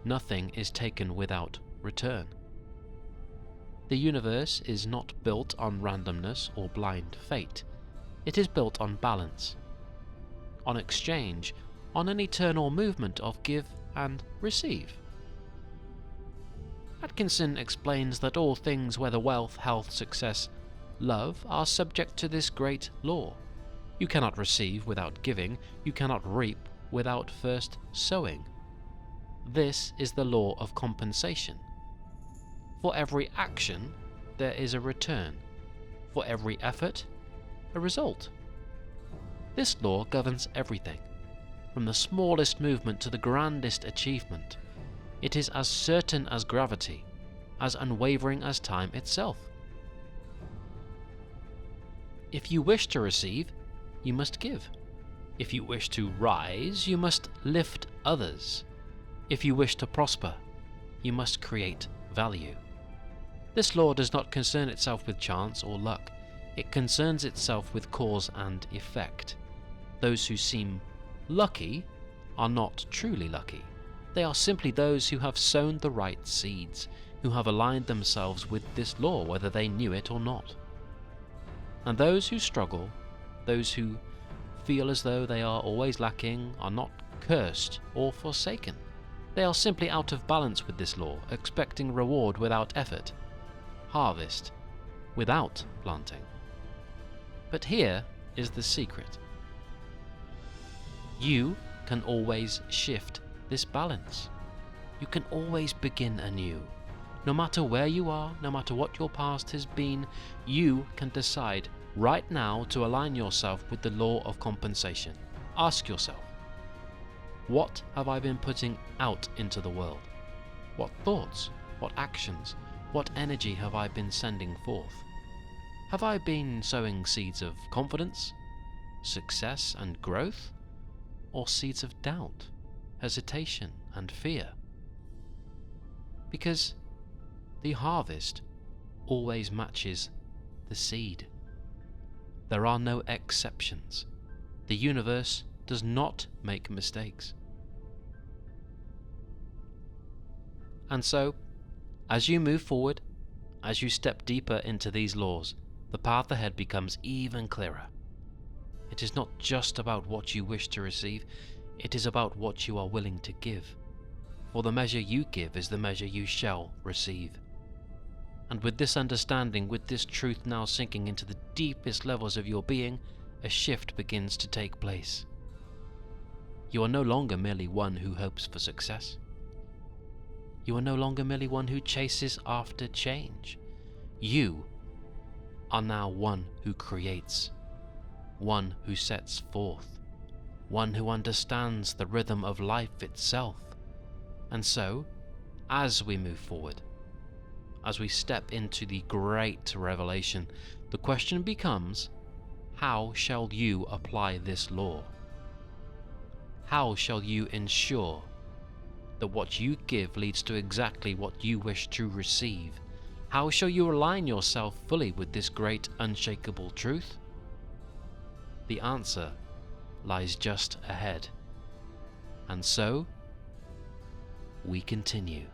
Nothing is taken without return. The universe is not built on randomness or blind fate. It is built on balance, on exchange, on an eternal movement of give and receive. Atkinson explains that all things, whether wealth, health, success, love, are subject to this great law. You cannot receive without giving, you cannot reap without first sowing. This is the law of compensation. For every action, there is a return. For every effort, a result. This law governs everything, from the smallest movement to the grandest achievement. It is as certain as gravity, as unwavering as time itself. If you wish to receive, you must give. If you wish to rise, you must lift others. If you wish to prosper, you must create value. This law does not concern itself with chance or luck. It concerns itself with cause and effect. Those who seem lucky are not truly lucky. They are simply those who have sown the right seeds, who have aligned themselves with this law whether they knew it or not. And those who struggle, those who feel as though they are always lacking, are not cursed or forsaken. They are simply out of balance with this law, expecting reward without effort, harvest without planting. But here is the secret. You can always shift this balance. You can always begin anew. No matter where you are, no matter what your past has been, you can decide right now to align yourself with the law of compensation. Ask yourself, what have I been putting out into the world? What thoughts, what actions, what energy have I been sending forth? Have I been sowing seeds of confidence, success and growth, or seeds of doubt, hesitation and fear? Because the harvest always matches the seed. There are no exceptions. The universe does not make mistakes. And so, as you move forward, as you step deeper into these laws, the path ahead becomes even clearer. It is not just about what you wish to receive, it is about what you are willing to give. For the measure you give is the measure you shall receive. And with this understanding, with this truth now sinking into the deepest levels of your being, a shift begins to take place. You are no longer merely one who hopes for success. You are no longer merely one who chases after change. You are now one who creates, one who sets forth, one who understands the rhythm of life itself. And so, as we move forward, as we step into the great revelation, the question becomes, how shall you apply this law? How shall you ensure that what you give leads to exactly what you wish to receive? How shall you align yourself fully with this great unshakable truth? The answer lies just ahead. And so, we continue.